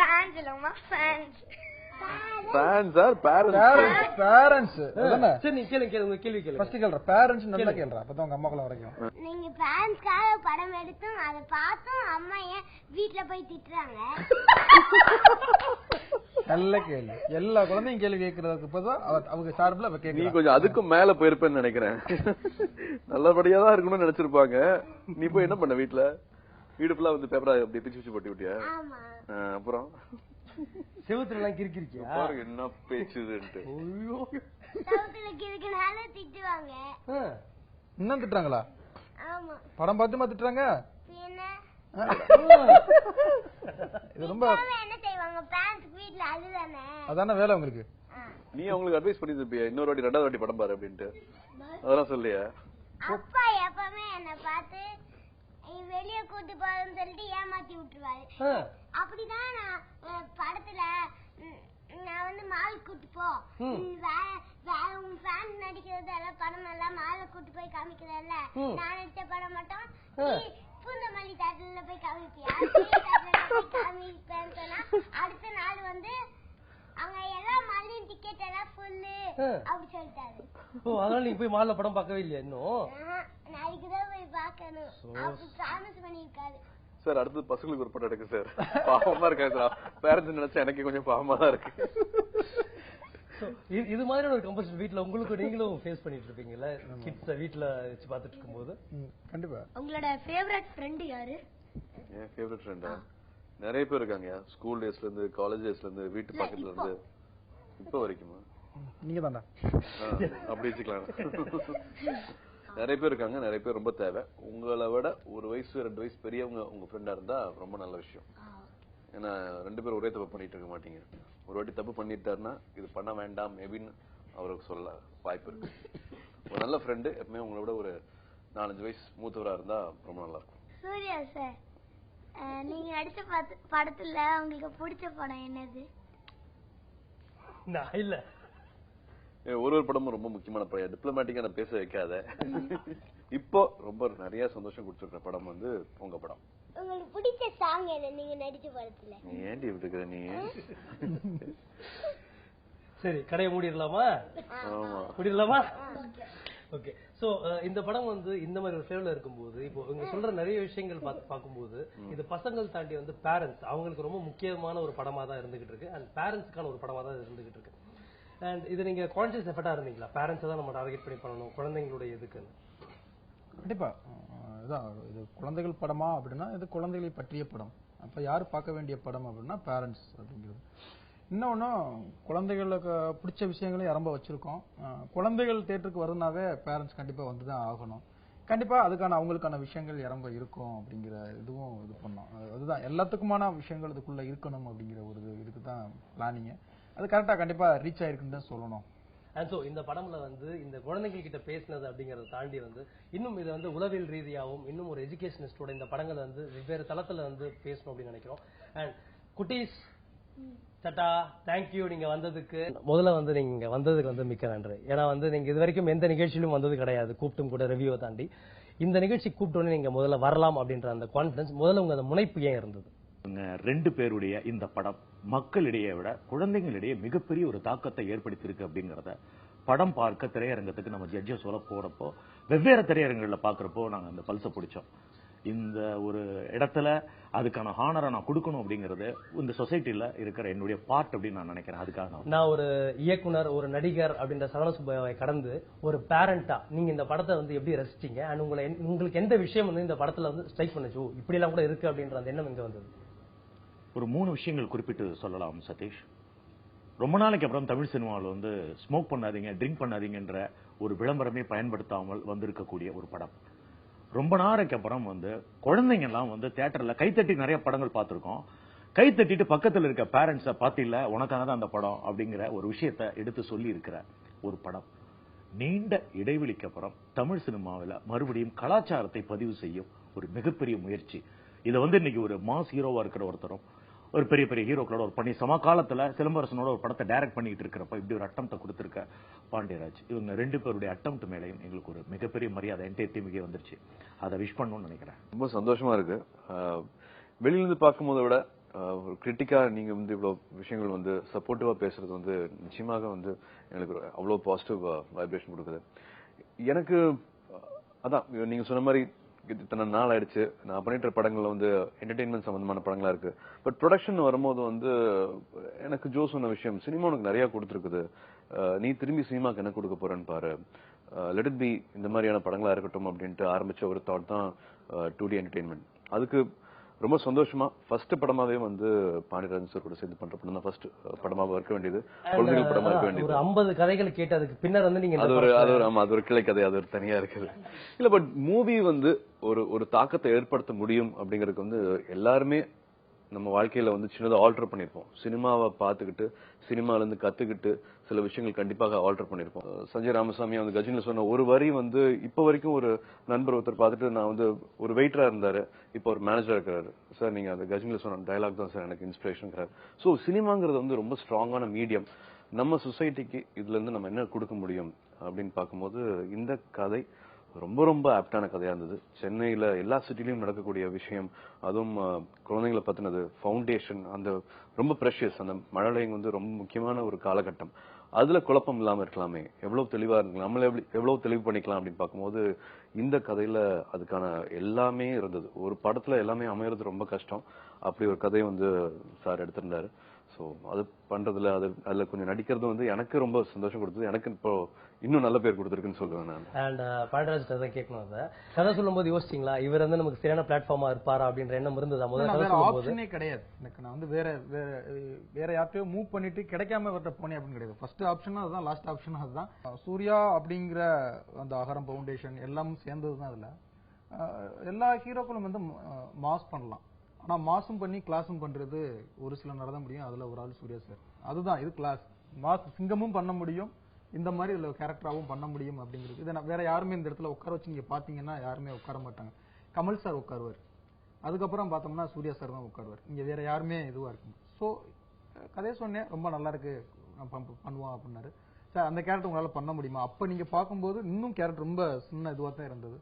பேன்ஸ் இல்லமா, fans. Fans are parents? Parents. சரி நீ கேளுங்க, உங்க கேள்வி கேளுங்க. ஃபர்ஸ்ட் கேளுங்க, பேரண்ட்ஸ் நல்லா கேளுங்க, அப்பதான் உங்க அம்மாக்குள்ள வரைக்கும். நீங்க பேன்ஸ்க்காக படம் எடுத்தும் அதை பார்த்தும் அம்மா ஏன் வீட்டுல போய் திட்டுறாங்க? நல்ல கேள்வி. எல்லா குழந்தையும் கேள்வி கேட்கறதுக்கு இப்பதான் அவங்க சார்பில் அவ கேட்க. நீ கொஞ்சம் அதுக்கும் மேல போயிருப்பேன்னு நினைக்கிறேன். நல்லபடியா தான் இருக்கணும்னு நினைச்சிருப்பாங்க. நீ போய் என்ன பண்ண வீட்டுல? வீடு ஃபுல்லா வந்து பேப்பரா அப்படி பிச்சு போட்டு விட்டியா? அப்புறம் செவத்துல எல்லாம் கிறுக்கிருக்கியா? பாருங்க என்ன பேச்சுதுன்ட்டு. செவத்துல கிறுக்கினால திட்டுவாங்க. இன்னும் திட்டுறாங்களா? ஆமா. படம் பார்த்துமா திட்டுறாங்க? இது ரொம்ப என்ன செய்வாங்க? பேரண்ட்ஸ் வீட்ல அதுதானே. அதானே வேலை உங்களுக்கு. நீ அவங்களுக்கு அட்வைஸ் பண்ணி இருப்பியா, இன்னொரு வாட்டி ரெண்டாவது வாட்டி படம் பாரு அப்படின்ட்டு? அதெல்லாம் சொல்லியா? அப்பா எப்பவுமே என்ன பார்த்து வெளியே கூட்டு போறேன்னு சொல்லிட்டு ஏமாத்தி விட்டுருவாரு. அப்படிதான் நான் படத்துல நான் வந்து மால் கூட்டு போ, வேற உன் ஃபேன் நடிக்கிறது எல்லாம் படம் எல்லாம் மாலை கூட்டு போய் காமிக்கிறல்ல, நான் நடிச்ச படம் மட்டும் பூந்தமல்லி தேட்டர்ல போய் காமிப்பியா? காமிப்பேன்னு சொன்னா அடுத்த நாள் வந்து அங்க எல்லாம் மல்லின் டிக்கெட் எல்லாம் ஃபுல்லு அப்படி சொல்லிட்டாரு. அதனால நீங்க போய் மால்ல படம் பார்க்கவே இல்லையா இன்னும்? நாளைக்குதான் போய் பார்க்கணும் அப்படி ப்ராமிஸ் பண்ணிருக்காரு. சார் அடுத்து பசங்களுக்கு ஒரு படம் எடுக்கு சார். பாவமா இருக்காங்க சார். பேரண்ட்ஸ் நினைச்சா எனக்கு கொஞ்சம் பாவமா தான் இருக்கு. இது மாதிரி ஒரு கம்பல்சரி வீட்ல உங்களுக்கு நீங்களும் ஃபேஸ் பண்ணிட்டு இருப்பீங்கல்ல, கிட்ஸ் வீட்ல வச்சு பார்த்துட்டு இருக்கும்போது? கண்டிப்பா. உங்களோட ஃபேவரட் ஃப்ரெண்ட் யாரு? என் ஃபேவரட் ஃப்ரெண்டா நிறைய பேர் இருக்காங்க. ஸ்கூல் டேஸ்ல இருந்து, காலேஜ் டேஸ்ல இருந்து, வீட்டு பக்கத்துல இருந்து இப்ப வரைக்குமா? நீங்க தான்டா அப்படி வச்சுக்கலாம். நிறைய பேர் இருக்காங்க, நிறைய பேர் ரொம்ப தேவை. உங்களை விட ஒரு வயசு 2 வயசு பெரியவங்க உங்க ஃப்ரெண்டா இருந்தா ரொம்ப நல்ல விஷயம். ஏன்னா 2 பேரும் ஒரே தப்பு பண்ணிட்டு இருக்க மாட்டீங்க. ஒரு வாட்டி தப்பு பண்ணிட்டாருன்னா இது பண்ண வேண்டாம் மேபின்னு அவருக்கு சொல்ல வாய்ப்பு இருக்கு. ஒரு நல்ல ஃப்ரெண்டு எப்பவுமே உங்களை விட ஒரு 4-5 வயசு மூத்தவரா இருந்தா ரொம்ப நல்லா இருக்கும். சூர்யா சார், நீங்க நடிச்ச படத்துல உங்களுக்கு பிடிச்ச படம் என்னது? நான் இல்ல, ஒரு படமும் ரொம்ப முக்கியமான படம். டிப்ளமேட்டிக்கா நான் பேச வைக்காத. இப்போ ரொம்ப நிறைய சந்தோஷம் கொடுத்துருக்க படம் வந்து உங்க படம். உங்களுக்கு பிடிச்ச சாங் என்ன நீங்க நடிச்ச படத்துல? நீ ஏன்டி விட்டுக்கிற நீ? சரி கடையை மூடிடலாமா? மூடிடலாமா? ஓகே. சோ இந்த படம் வந்து இந்த மாதிரி ஒரு ஃபேவ்ல இருக்கும்போது, இப்போ இங்க சொல்ற நிறைய விஷயங்கள் பார்க்கும்போது இது பசங்கள் தாண்டி வந்து பேரண்ட்ஸ் அவங்களுக்கு ரொம்ப முக்கியமான ஒரு படமா தான் இருந்துகிட்டு இருக்கு. அண்ட் பேரண்ட்ஸ்க்கான ஒரு படமா தான் இருந்துகிட்டு இருக்கு. அண்ட் இது நீங்க கான்சியஸ் எஃபர்ட்டா இருந்தீங்களா? பேரண்ட்ஸ் தான் நம்ம டார்கெட் பண்ணி பண்ணணும் குழந்தைங்களுடைய இதுக்குன்னு. கண்டிப்பா. இதான் இது குழந்தைகள் படமா அப்படின்னா இது குழந்தைகளை பற்றிய படம். அப்ப யாரு பார்க்க வேண்டிய படம் அப்படின்னா பேரண்ட்ஸ் அப்படிங்கிறது. இன்னொன்னும் குழந்தைகளுக்கு பிடிச்ச விஷயங்களையும் ரொம்ப வச்சிருக்கோம். குழந்தைகள் தேட்டருக்கு வரதுனாவே பேரண்ட்ஸ் கண்டிப்பா வந்துதான் ஆகணும். கண்டிப்பா அதுக்கான அவங்களுக்கான விஷயங்கள் ரொம்ப இருக்கும் அப்படிங்கிற இதுவும் இது பண்ணோம். அதுதான் எல்லாத்துக்குமான விஷயங்கள் இதுக்குள்ள இருக்கணும் அப்படிங்கிற ஒரு இதுக்கு தான் பிளானிங். அது கரெக்டா கண்டிப்பா ரீச் ஆயிருக்குன்னு தான் சொல்லணும். அண்ட் சோ இந்த படம்ல வந்து இந்த குழந்தைகள் கிட்ட பேசினது அப்படிங்கறத தாண்டி வந்து இன்னும் இது வந்து உளவியல் ரீதியாகவும் இன்னும் ஒரு எஜுகேஷனிஸ்டோட இந்த படங்களை வந்து வெவ்வேறு தளத்துல வந்து பேசணும் அப்படின்னு நினைக்கிறோம். அண்ட் குட்டீஸ் சட்டா தேங்க்யூ நீங்க வந்ததுக்கு. முதல்ல வந்து நீங்க வந்ததுக்கு வந்து மிக்க நன்றி. ஏன்னா வந்து நீங்க இது வரைக்கும் எந்த நிகழ்ச்சியிலும் வந்தது கிடையாது, கூப்பிட்டும் கூட ரிவ்யூவை தாண்டி. இந்த நிகழ்ச்சி கூப்பிட்டோன்னே நீங்க முதல்ல வரலாம் அப்படின்ற அந்த கான்பிடன்ஸ், முதல்ல உங்க அந்த முனைப்பு ஏன் இருந்தது? ரெண்டு பேருடைய இந்த படம் மக்களிடையே விட குழந்தைகளிடையே மிகப்பெரிய ஒரு தாக்கத்தை ஏற்படுத்தியிருக்கு அப்படிங்கறத படம் பார்க்க திரையரங்கத்துக்கு நம்ம ஜட்ஜஸ் சொல்ல போறப்போ வெவ்வேறு திரையரங்குகளில் பாக்குறப்போ நாங்க அந்த பல்ச பிடிச்சோம். இந்த ஒரு இடத்துல அதுக்கான ஹானரை நான் கொடுக்கணும் அப்படிங்கறது இந்த சொசைட்டில இருக்கிற என்னுடைய பார்ட் அப்படின்னு நான் நினைக்கிறேன். அதுக்காக நான் ஒரு இயக்குனர், ஒரு நடிகர் அப்படின்ற சரவண சுப்பையாவை கடந்து ஒரு பேரண்டா நீங்க இந்த படத்தை வந்து எப்படி ரசிச்சீங்க? அண்ட் உங்களுக்கு எந்த விஷயம் வந்து இந்த படத்துல வந்து ஸ்ட்ரைக் பண்ணுச்சு, இப்படி எல்லாம் கூட இருக்கு அப்படின்ற அந்த எண்ணம் எங்க வந்தது? ஒரு 3 விஷயங்கள் குறிப்பிட்டு சொல்லலாம் சதீஷ். ரொம்ப நாளைக்கு அப்புறம் தமிழ் சினிமாவில் வந்து ஸ்மோக் பண்ணாதீங்க, ட்ரிங்க் பண்ணாதீங்கன்ற ஒரு விளம்பரமே பயன்படுத்தாமல் வந்திருக்கக்கூடிய ஒரு படம். ரொம்ப நாளைக்கு அப்புறம் வந்து குழந்தைங்க எல்லாம் வந்து தியேட்டர்ல கைத்தட்டி நிறைய படங்கள் பார்த்திருக்கோம். கைத்தட்டிட்டு பக்கத்தில் இருக்க பேரண்ட்ஸ பாத்தில உனக்காக தான் அந்த படம் அப்படிங்கிற ஒரு விஷயத்தை எடுத்து சொல்லி இருக்கிற ஒரு படம். நீண்ட இடைவெளிக்கு அப்புறம் தமிழ் சினிமாவில் மறுபடியும் கலாச்சாரத்தை பதிவு செய்யும் ஒரு மிகப்பெரிய முயற்சி. இதை வந்து இன்னைக்கு ஒரு மாஸ் ஹீரோவா இருக்கிற ஒருத்தரும் ஒரு பெரிய பெரிய ஹீரோக்களோட ஒரு பண்ணி சமகாலத்துல சிலம்பரசனோட ஒரு படத்தை டைரக்ட் பண்ணிட்டு இருக்கிறப்ப இப்படி ஒரு அட்டம்ப்ட கொடுத்திருக்க பாண்டியராஜ், இவங்க 2 பேருடைய அட்டம்ப்ட் மேலையும் எங்களுக்கு ஒரு மிகப்பெரிய மரியாதை என்டையர் டீமுக்கே வந்துருச்சு. அதை விஷ் பண்ணணும்னு நினைக்கிறேன். ரொம்ப சந்தோஷமா இருக்கு. வெளியிலிருந்து பார்க்கும்போதை விட ஒரு கிரிட்டிக்கா நீங்க வந்து இவ்வளவு விஷயங்கள் வந்து சப்போர்ட்டிவா பேசுறது வந்து நிச்சயமாக வந்து எனக்கு அவ்வளவு பாசிட்டிவ் வைப்ரேஷன் கொடுக்குது. எனக்கு அதான் நீங்க சொன்ன மாதிரி இத்தனை நாள் ஆயிடுச்சு. நான் பண்ணிட்டு படங்கள்ல வந்து என்டர்டெயின்மெண்ட் சம்பந்தமான படங்களா இருக்கு. பட் ப்ரொடக்ஷன் வரும்போது வந்து எனக்கு ஜோ சொன்ன விஷயம், சினிமா உனக்கு நிறைய கொடுத்துருக்குது, நீ திரும்பி சினிமாக்கு என்ன கொடுக்க போறேன்னு பாரு, லெட் இட் பி இந்த மாதிரியான படங்களா இருக்கட்டும் அப்படின்ட்டு ஆரம்பிச்ச ஒரு தாட் தான் 2D என்டர்டெயின்மெண்ட். அதுக்கு ரொம்ப சந்தோஷமா ஃபர்ஸ்ட் படமாவே வந்து பாண்டியராஜன் சார் கூட சேர்ந்து பண்ற படம் தான் ஃபர்ஸ்ட் படமாக இருக்க வேண்டியது, குழந்தைகள் படமா இருக்க வேண்டியது. ஒரு 50 கதைகள் கேட்டு அதுக்கு பின்னர் வந்து நீங்க அது ஒரு கிளை கதை, அது ஒரு தனியா இருக்குது. இல்ல பட் மூவி வந்து ஒரு தாக்கத்தை ஏற்படுத்த முடியும் அப்படிங்கறதுக்கு வந்து எல்லாருமே நம்ம வாழ்க்கையில வந்து சின்னதா ஆல்டர் பண்ணிருப்போம். சினிமாவை பார்த்துக்கிட்டு சினிமால இருந்து கத்துக்கிட்டு சில விஷயங்கள் கண்டிப்பாக ஆல்டர் பண்ணிருப்போம். சஞ்சய் ராமசாமி வந்து கஜினில சொன்ன ஒரு வரி வந்து இப்ப வரைக்கும் ஒரு நண்பர் ஒருத்தர் பார்த்துட்டு, நான் வந்து ஒரு வெயிட்டரா இருந்தாரு, இப்ப ஒரு மேனேஜரா இருக்கிறாரு, சார் நீங்க அந்த கஜினில சொன்ன டயலாக் தான் சார் எனக்கு இன்ஸ்பிரேஷன். சோ சினிமாங்கிறது வந்து ரொம்ப ஸ்ட்ராங்கான மீடியம். நம்ம சொசைட்டிக்கு இதுல இருந்து நம்ம என்ன கொடுக்க முடியும் அப்படின்னு பார்க்கும்போது இந்த கதை ரொம்ப ரொம்ப ஆப்டான கதையா இருந்தது. சென்னையில எல்லா சிட்டிலையும் நடக்கக்கூடிய விஷயம், அதுவும் குழந்தைங்களை பத்தினது, ஃபவுண்டேஷன், அந்த ரொம்ப ப்ரெஷியஸ் அந்த மழலைங்க வந்து ரொம்ப முக்கியமான ஒரு காலகட்டம். அதுல குழப்பம் இல்லாம இருக்கலாமே, எவ்வளவு தெளிவா இருக்கலாம், நம்மள எவ்வளவு தெளிவு பண்ணிக்கலாம் அப்படின்னு பார்க்கும்போது இந்த கதையில அதுக்கான எல்லாமே இருந்தது. ஒரு படத்துல எல்லாமே அமையறது ரொம்ப கஷ்டம். அப்படி ஒரு கதையை வந்து சார் எடுத்திருந்தாரு. சோ அது பண்றதுல அதுல கொஞ்சம் நடிக்கிறது வந்து எனக்கு ரொம்ப சந்தோஷம் கொடுத்தது. எனக்கு இப்போ இன்னும் நல்ல பேர் கொடுத்துருக்குன்னு சொல்லுவேன் நான். அண்ட் பாண்டியராஜ் தான் கேட்கணும். அதை கதை சொல்லும் போது யோசிச்சிங்களா, இவர் வந்து நமக்கு சரியான பிளாட்ஃபார்மா இருப்பாரா அப்படின்ற எண்ணம் இருந்ததா? முதல்ல ஆப்ஷனே கிடையாது எனக்கு. நான் வந்து வேற யார்ட்டையோ மூவ் பண்ணிட்டு கிடைக்காம வரட்ட போனேன் அப்படின்னு கிடையாது. ஃபர்ஸ்ட் ஆப்ஷனும் அதுதான், லாஸ்ட் ஆப்ஷனும் அதுதான். சூர்யா அப்படிங்கிற அந்த அகரம் ஃபவுண்டேஷன் எல்லாம் சேர்ந்ததுதான். அதுல எல்லா ஹீரோக்களும் வந்து மாஸ் பண்ணலாம், ஆனா மாசும் பண்ணி கிளாஸும் பண்றது ஒரு சில நடத்த முடியும். அதுல ஒரு ஆள் சூர்யா சார். அதுதான் இது கிளாஸ். மாஸ் சிங்கமும் பண்ண முடியும், இந்த மாதிரி இதுல கேரக்டராகவும் பண்ண முடியும் அப்படிங்கிறது. இதை வேற யாருமே இந்த இடத்துல உட்கார வச்சு நீங்க பாத்தீங்கன்னா யாருமே உட்கார மாட்டாங்க. கமல் சார் உட்காருவார், அதுக்கப்புறம் பார்த்தோம்னா சூர்யா சார் தான் உட்காருவார். இங்க வேற யாருமே இதுவா இருக்கும். ஸோ கதையை சொன்னேன், ரொம்ப நல்லா இருக்கு பண்ணுவோம் அப்படின்னாரு. சார் அந்த கேரக்டர் உங்களால பண்ண முடியுமா? அப்ப நீங்க பார்க்கும்போது இன்னும் கேரக்டர் ரொம்ப சின்ன இதுவா தான் இருந்தது.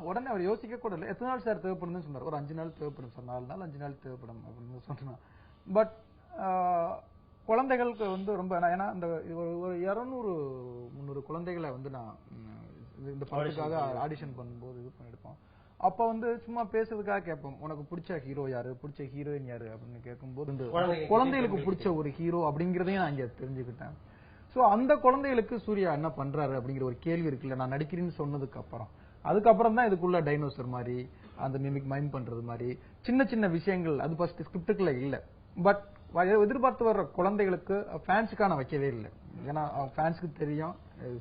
உடனே அவர் யோசிக்க கூட இல்லை. எத்தனை நாள் சார் தேவைப்படுதுன்னு சொன்னார். ஒரு 5 நாள் தேவைப்படும் சார், 4 நாள் 5 நாள் தேவைப்படும் அப்படின்னு சொன்னா. பட் குழந்தைகளுக்கு வந்து ரொம்ப, ஏன்னா இந்த ஒரு 200-300 குழந்தைகளை வந்து நான் இந்த படத்துக்காக ஆடிஷன் பண்ணும்போது இது பண்ணிருப்போம். அப்ப வந்து சும்மா பேசுறதுக்காக கேட்போம், உனக்கு பிடிச்ச ஹீரோ யாரு, பிடிச்ச ஹீரோயின் யாரு அப்படின்னு கேட்கும்போது குழந்தைகளுக்கு பிடிச்ச ஒரு ஹீரோ அப்படிங்கறதையும் நான் இங்க தெரிஞ்சுக்கிட்டேன். சோ அந்த குழந்தைகளுக்கு சூர்யா என்ன பண்றாரு அப்படிங்கிற ஒரு கேள்வி இருக்குல்ல, நான் நடிக்கிறேன்னு சொன்னதுக்கு அதுக்கப்புறம் தான் இதுக்குள்ள டைனோசர் மாதிரி அந்த மிமிக் மைம் பண்றது மாதிரி சின்ன சின்ன விஷயங்கள் அது ஃபர்ஸ்ட் ஸ்கிரிப்டுக்குள்ள இல்ல. பட் எதிர்பார்த்து வர்ற குழந்தைகளுக்கு ஃபேன்ஸுக்கான வைக்கவே இல்லை. ஏன்னா ஃபேன்ஸுக்கு தெரியும்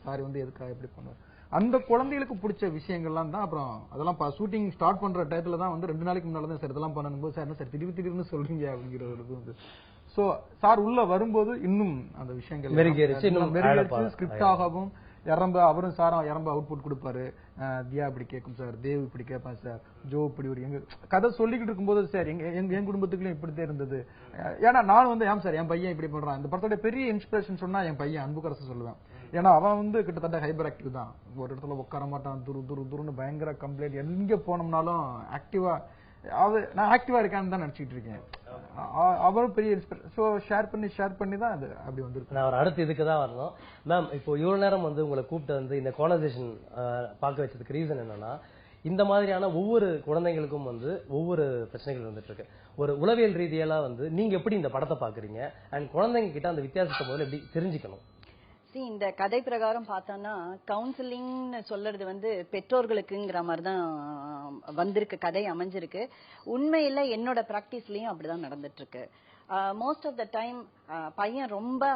சாரி வந்து எதுக்காக எப்படி பண்ணுவார். அந்த குழந்தைகளுக்கு பிடிச்ச விஷயங்கள்லாம் தான். அப்புறம் அதெல்லாம் ஷூட்டிங் ஸ்டார்ட் பண்ற டயத்துல தான் வந்து 2 நாளைக்கு முன்னால தான் சார் இதெல்லாம் பண்ணும்போது, சார் என்ன சார் திடீர்னு சொல்றீங்க அப்படிங்கிற ஒரு இது. சோ சார் உள்ள வரும்போது இன்னும் அந்த விஷயங்கள் ஸ்கிரிப்ட் ஆகவும் இறம்ப அவரும் சாரும் இறம்ப அவுட்புட் கொடுப்பாரு. தியா இப்படி கேட்கும் சார், தேவ் இப்படி கேட்பான் சார், ஜோ இப்படி ஒரு எங்க கதை சொல்லிக்கிட்டு இருக்கும்போது சார் என் குடும்பத்துக்குள்ளயும் இப்படித்தான் இருந்தது. ஏன்னா நான் வந்து ஏன் சார் என் பையன் இப்படி பண்றான், இந்த படத்தோட பெரிய இன்ஸ்பிரேஷன் சொன்னா என் பையன் அன்புக்கரசு சொல்லுவேன். ஏன்னா அவன் வந்து கிட்டத்தட்ட ஹைப்பர் ஆக்டிவ் தான். ஒரு இடத்துல உட்கார மாட்டான், துருன்னு பயங்கர கம்ப்ளைண்ட். எங்க போனோம்னாலும் ஆக்டிவா, நான் ஆக்டிவா இருக்கான்னு தான் நினைச்சிட்டு இருக்கேன். அவரும் பெரிய ஷேர் பண்ணி தான் அது அப்படி வந்துருக்கு. நான் ஒரு அடுத்து இதுக்கு தான் வரணும். மேம், இப்போ இவ்வளவு நேரம் வந்து உங்களை கூப்பிட்டு வந்து இந்த கான்வர்சேஷன் பார்க்க வச்சதுக்கு ரீசன் என்னன்னா, இந்த மாதிரியான ஒவ்வொரு குழந்தைங்களுக்கும் வந்து ஒவ்வொரு பிரச்சனைகள் வந்துட்டு இருக்கு. ஒரு உளவியல் ரீதியெல்லா வந்து நீங்க எப்படி இந்த படத்தை பாக்குறீங்க, அண்ட் குழந்தைங்க கிட்ட அந்த வித்தியாசத்தை முதல்ல எப்படி தெரிஞ்சுக்கணும்? இந்த கதை பிரகாரம் பார்த்தோம்னா கவுன்சிலிங் சொல்றது வந்து பெற்றோர்களுக்குங்கிற மாதிரி தான் வந்திருக்கு, கதை அமைஞ்சிருக்கு. உண்மையில என்னோட பிராக்டிஸ்லயும் அப்படிதான் நடந்துட்டு இருக்கு. மோஸ்ட் ஆஃப் த டைம் பையன் ரொம்ப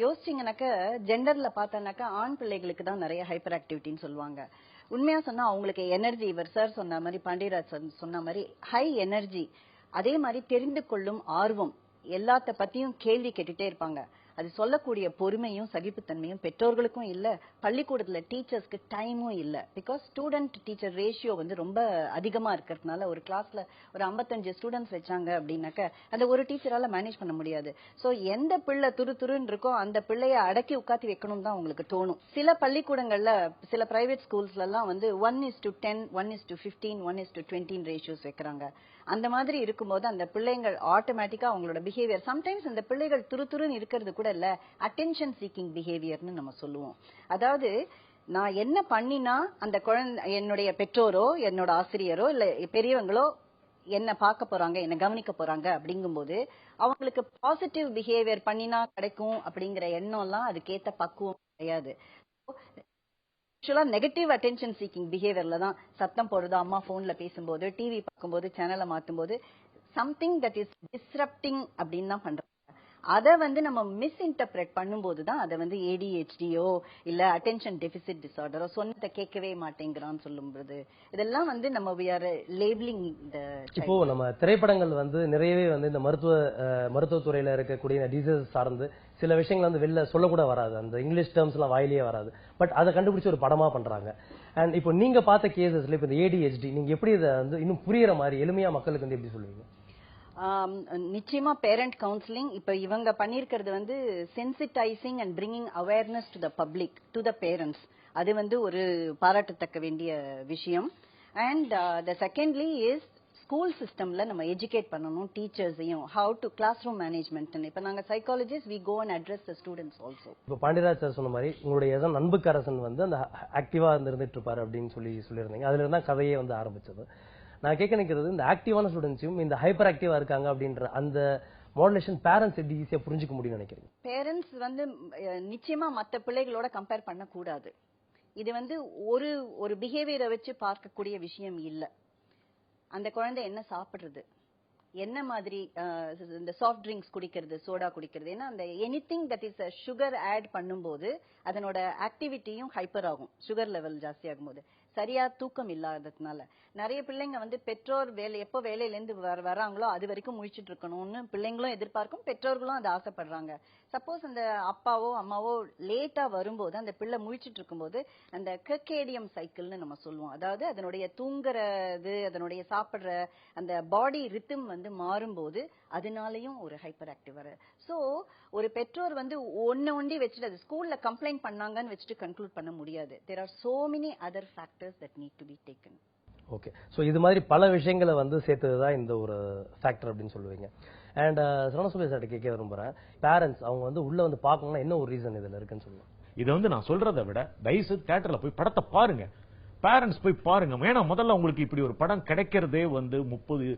யோசிச்சிங்கனாக்க ஜெண்டர்ல பார்த்தோம்னாக்கா ஆண் பிள்ளைகளுக்கு தான் நிறைய ஹைப்பர் ஆக்டிவிட்டின்னு சொல்லுவாங்க. உண்மையா சொன்னா அவங்களுக்கு எனர்ஜி, இவர் சார் சொன்ன மாதிரி, பாண்டியராஜ் சார் சொன்ன மாதிரி ஹை எனர்ஜி, அதே மாதிரி தெரிந்து கொள்ளும் ஆர்வம், எல்லாத்த பத்தியும் கேள்வி கேட்டுட்டே இருப்பாங்க. அது சொல்லக்கூடிய பொறுமையும் சகிப்புத்தன்மையும் பெற்றோர்களுக்கும் இல்ல, பள்ளிக்கூடத்துல டீச்சர்ஸ்க்கு டைமும் இல்ல. பிகாஸ் ஸ்டூடெண்ட் டீச்சர் ரேஷியோ வந்து ரொம்ப அதிகமா இருக்கிறதுனால ஒரு கிளாஸ்ல ஒரு 55 ஸ்டூடெண்ட்ஸ் வச்சாங்க அப்படின்னாக்க அந்த ஒரு டீச்சரால மேனேஜ் பண்ண முடியாது. சோ எந்த பிள்ளை துருன்னு இருக்கோ அந்த பிள்ளைய அடக்கி உட்காத்தி வைக்கணும் தான் உங்களுக்கு தோணும். சில பள்ளிக்கூடங்கள்ல, சில பிரைவேட் ஸ்கூல்ஸ்ல எல்லாம் வந்து 1:10, 1:15, 1:20 ரேஷியோஸ் வைக்கிறாங்க. அந்த மாதிரி இருக்கும்போது அந்த பிள்ளைகள் ஆட்டோமேட்டிக்கா அவங்களோட பிஹேவியர், சம்டைம்ஸ் அந்த பிள்ளைகள் துருன்னு இருக்கிறது கூட இல்ல, அட்டென்ஷன் சீக்கிங் பிஹேவியர்னு நம்ம சொல்லுவோம். அதாவது நான் என்ன பண்ணினா அந்த குழந்தை, என்னுடைய பெற்றோரோ என்னோட ஆசிரியரோ இல்ல பெரியவங்களோ என்ன பார்க்க போறாங்க, என்ன கவனிக்க போறாங்க அப்படிங்கும்போது அவங்களுக்கு பாசிட்டிவ் பிஹேவியர் பண்ணினா கிடைக்கும் அப்படிங்கிற எண்ணம் எல்லாம் அதுக்கேத்த பக்குவம் கிடையாது. நெகட்டிவ் அட்டென்ஷன் சீக்கிங் பிஹேவியர்ல தான் சத்தம் போடுறது, அம்மா போன்ல பேசும்போது, டிவி பார்க்கும்போது, சேனலை மாத்தும்போது சம்திங் தட் இஸ் டிஸ்ரப்டிங் அப்படின்னு தான் பண்றாங்க. அதை வந்து நம்ம மிஸ் இன்டர்பிரேட் பண்ணும்போது தான் அதை வந்து ADHDயோ இல்ல அட்டென்ஷன் டெபிசிட் டிசார்டரோ சொன்னதை கேட்கவே மாட்டேங்கிறான்னு சொல்லும்போது இதெல்லாம் வந்து நம்ம லேபிளிங். இப்போ நம்ம திரைப்படங்கள் வந்து நிறையவே வந்து இந்த மருத்துவத்துறையில இருக்கக்கூடிய டிசீஸ் சார்ந்து சில விஷயங்கள் வந்து வெளில சொல்லக்கூட வராது, அந்த இங்கிலீஷ் டேர்ம்ஸ் எல்லாம் வாயிலேயே வராது. பட் அதை கண்டுபிடிச்சு ஒரு படமா பண்றாங்க. அண்ட் இப்போ நீங்க பார்த்த கேசஸ்ல இப்ப இந்த ADHD நீங்க எப்படி இதை வந்து இன்னும் புரியுற மாதிரி எளிமையா மக்களுக்கு வந்து எப்படி சொல்லுவீங்க? நிச்சயமா பேரண்ட் கவுன்சிலிங் இப்ப இவங்க பண்ணிருக்கிறது வந்து sensitising and bringing awareness to the public, to the parents. அது வந்து ஒரு பாராட்டத்தக்க வேண்டிய விஷயம். And the secondly is school சிஸ்டம்ல நம்ம எஜுகேட் பண்ணணும் டீச்சர்ஸையும், how to classroom management. இப்ப நாங்க psychologist, we go and address the students also. இப்போ பாண்டியராஜ் சார் சொன்ன மாதிரி உங்களுடைய அன்புக்கரசன் வந்து அந்த ஆக்டிவா இருந்துட்டு இருப்பாரு அப்படின்னு சொல்லியிருந்தீங்க. அதுல இருந்தா கதையே வந்து ஆரம்பிச்சது. நான் கேட்க நினைக்கிறது, இந்த ஆக்டிவான ஸ்டூடெண்ட்ஸையும் இந்த ஹைப்பர் ஆக்டிவா இருக்காங்க அப்படின்ற அந்த மாடுலேஷன் பேரண்ட்ஸ் எப்படி ஈஸியா புரிஞ்சுக்க முடியும்னு நினைக்கிறீங்க? பேரண்ட்ஸ் வந்து நிச்சயமா மற்ற பிள்ளைகளோட கம்பேர் பண்ண கூடாது. இது வந்து ஒரு பிஹேவியரை வச்சு பார்க்கக்கூடிய விஷயம் இல்ல. அந்த குழந்தை என்ன சாப்பிடுறது, என்ன மாதிரி இந்த சாஃப்ட் ட்ரிங்க்ஸ் குடிக்கிறது, சோடா குடிக்கிறது, ஏன்னா அந்த anything that is sugar add பண்ணும்போது அதனோட ஆக்டிவிட்டியும் ஹைப்பர் ஆகும். சுகர் லெவல் ஜாஸ்தி ஆகும்போது சரியா தூக்கம் இல்லாததுனால நிறைய பிள்ளைங்க வந்து பெற்றோர் எப்போ வேலையில இருந்து வராங்களோ அது வரைக்கும் முழிச்சிட்டு இருக்கணும்னு பிள்ளைங்களும் எதிர்பார்க்கும், பெற்றோர்களும் அதை ஆசைப்படுறாங்க. சப்போஸ் அந்த அப்பாவோ அம்மாவோ லேட்டா வரும்போது அந்த பிள்ளை முழிச்சிட்டு இருக்கும்போது அந்த கர்கேடியம் சைக்கிள்னு நம்ம சொல்லுவோம். அதாவது அதனுடைய தூங்குறது, அதனுடைய சாப்பிடுற அந்த பாடி ரித்தம் வந்து மாறும்போது அதனாலயும் ஒரு ஹைப்பர் ஆக்டிவ் வர. சோ ஒரு பெற்றோர் வந்து ஒண்டி வச்சுட்டு அது ஸ்கூல்ல கம்ப்ளைண்ட் பண்ணாங்கன்னு வச்சுட்டு கன்க்ளூட் பண்ண முடியாது. There are so many other factors that need to be taken. Okay, so இது மாதிரி பல விஷயங்களை வந்து சேர்த்ததுதான் இந்த ஒரு ஃபேக்டர் அப்படின்னு சொல்லுவீங்க. அண்ட் சரவணசுபே சார் கேட்க விரும்புறேன், பேரண்ட்ஸ் அவங்க வந்து உள்ள வந்து பார்க்கணும்னா என்ன ஒரு ரீசன் இதுல இருக்குன்னு சொல்லுவாங்க? இதை வந்து நான் சொல்றதை விட தயவுசெய்து தியேட்டர்ல போய் படத்தை பாருங்க, பேரண்ட்ஸ் போய் பாருங்க. ஏன்னா முதல்ல உங்களுக்கு இப்படி ஒரு படம் கிடைக்கிறதே வந்து 30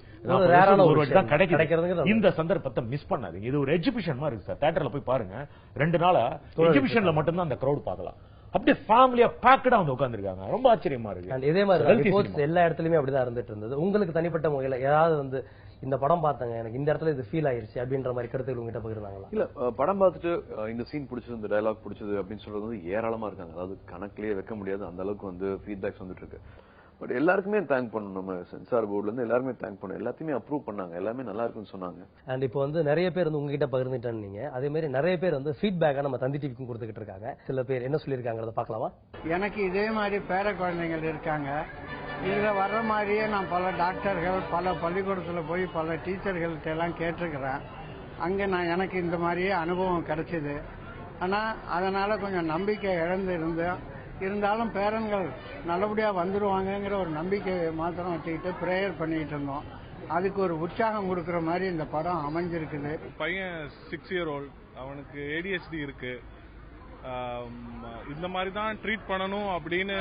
தான் கிடைக்கிறது. இந்த சந்தர்ப்பத்தை மிஸ் பண்ணாதீங்க. இது ஒரு எக்ஸிபிஷன் மாதிரி இருக்கு சார். தியேட்டர்ல போய் பாருங்க, 2 நாளா எக்ஸிபிஷன்ல மட்டும்தான் அந்த கிரௌட் பார்க்கலாம். அப்படியே ஃபேமிலியா பேக்கடா வந்து உட்கார்ந்துருக்காங்க. ரொம்ப ஆச்சரியமா இருக்கு. இதே மாதிரி எல்லா இடத்துலயுமே அப்படிதான் இருந்துட்டு இருந்தது. உங்களுக்கு தனிப்பட்ட முறையில ஏதாவது வந்து இந்த படம் பார்த்தாங்க, எனக்கு இந்த இடத்துல இது ஃபீல் ஆயிருச்சு அப்படின்ற மாதிரி கருத்துக்கள் உங்ககிட்ட பகிர்ந்தாங்களா? இல்ல, படம் பார்த்துட்டு இந்த சீன் பிடிச்சது, இந்த டயலாக் பிடிச்சது அப்படின்னு சொல்றது வந்து ஏராளமா இருக்காங்க. அதாவது கணக்கிலேயே வைக்க முடியாது, அந்த அளவுக்கு வந்து ஃபீட்பேக்ஸ் வந்துட்டு இருக்கு. பட் எல்லாருக்குமே தேங்க் பண்ணணும், நம்ம சென்சார் போர்டுல இருந்து எல்லாருமே தேங்க் பண்ணணும். எல்லாத்தையுமே அப்ரூவ் பண்ணாங்க, எல்லாமே நல்லா இருக்குன்னு சொன்னாங்க. அண்ட் இப்போ வந்து நிறைய பேர் வந்து உங்ககிட்ட பகிர்ந்துட்டாங்க, அதே மாதிரி நிறைய பேர் வந்து ஃபீட்பேக்கா நம்ம தந்தி டிவிக்கும் கொடுத்துக்கிட்டு இருக்காங்க. சில பேர் என்ன சொல்லியிருக்காங்கிறத பார்க்கலாமா? எனக்கு இதே மாதிரி பேர குழந்தைகள் இருக்காங்க. இதுல வர்ற மாதிரியே நான் பல டாக்டர்கள், பல பள்ளிக்கூடத்துல போய் பல டீச்சர்கள்ட்ட எல்லாம் கேட்டிருக்கிறேன். அங்க எனக்கு இந்த மாதிரியே அனுபவம் கிடைச்சது. ஆனா அதனால கொஞ்சம் நம்பிக்கை இழந்து இருந்தாலும் பேரன்கள் நல்லபடியா வந்துருவாங்கங்கிற ஒரு நம்பிக்கையை மாத்திரம் வச்சுக்கிட்டு பிரேயர் பண்ணிட்டு இருந்தோம். அதுக்கு ஒரு உற்சாகம் கொடுக்கற மாதிரி இந்த படம் அமைஞ்சிருக்குது. பையன் 6 year old, அவனுக்கு ADHD இருக்கு. இந்த மாதிரி தான் ட்ரீட் பண்ணணும் அப்படின்னு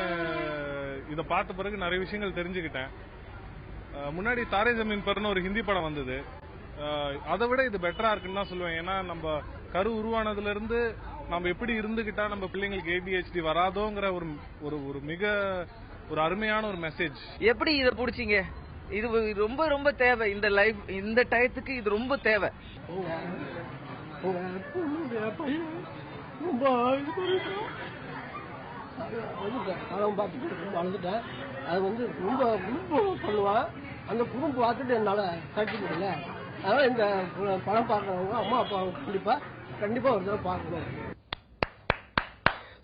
இதை பார்த்த பிறகு நிறைய விஷயங்கள் தெரிஞ்சுக்கிட்டேன். முன்னாடி தாரே ஜமீன் பர்னு ஒரு ஹிந்தி படம் வந்தது, அதை விட இது பெட்டரா இருக்குன்னு தான் சொல்லுவேன். ஏன்னா நம்ம கரு உருவானதுல இருந்து நம்ம எப்படி இருந்துகிட்டா நம்ம பிள்ளைங்களுக்கு ADHD வராதோங்கிற ஒரு மிக ஒரு அருமையான ஒரு மெசேஜ். எப்படி இதை பிடிச்சிங்க? இது ரொம்ப ரொம்ப தேவை இந்த லைஃப், இந்த டயத்துக்கு இது ரொம்ப தேவை. படம் பார்த்துட்டு வளர்ந்துட்டேன். அது வந்து ரொம்ப பண்ணுவான். அந்த குறும்பு பார்த்துட்டு என்னால கட்ட முடியல. அதனால இந்த படம் பார்க்கறவங்க அம்மா அப்பா கண்டிப்பா ஒரு தடவை பார்க்கணும்.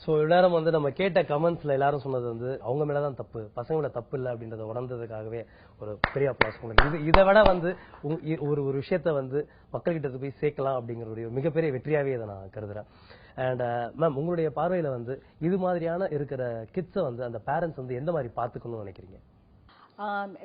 ஸோ எல்லாரும் வந்து நம்ம கேட்ட கமெண்ட்ஸ்ல எல்லாரும் சொன்னது வந்து அவங்க மேலதான் தப்பு, பசங்களோட தப்பு இல்லை அப்படின்றத உணர்ந்ததுக்காகவே ஒரு பெரிய அப்ளாஸ் உங்களுக்கு. இதை விட வந்து ஒரு விஷயத்த வந்து மக்கள்கிட்ட போய் சேர்க்கலாம் அப்படிங்கிற ஒரு மிகப்பெரிய வெற்றியாவே இதை நான் கருதுறேன். அண்ட் மேம், உங்களுடைய பார்வையில வந்து இது மாதிரியான இருக்கிற கிட்ஸை வந்து அந்த பேரண்ட்ஸ் வந்து எந்த மாதிரி பாத்துக்கணும்னு நினைக்கிறீங்க?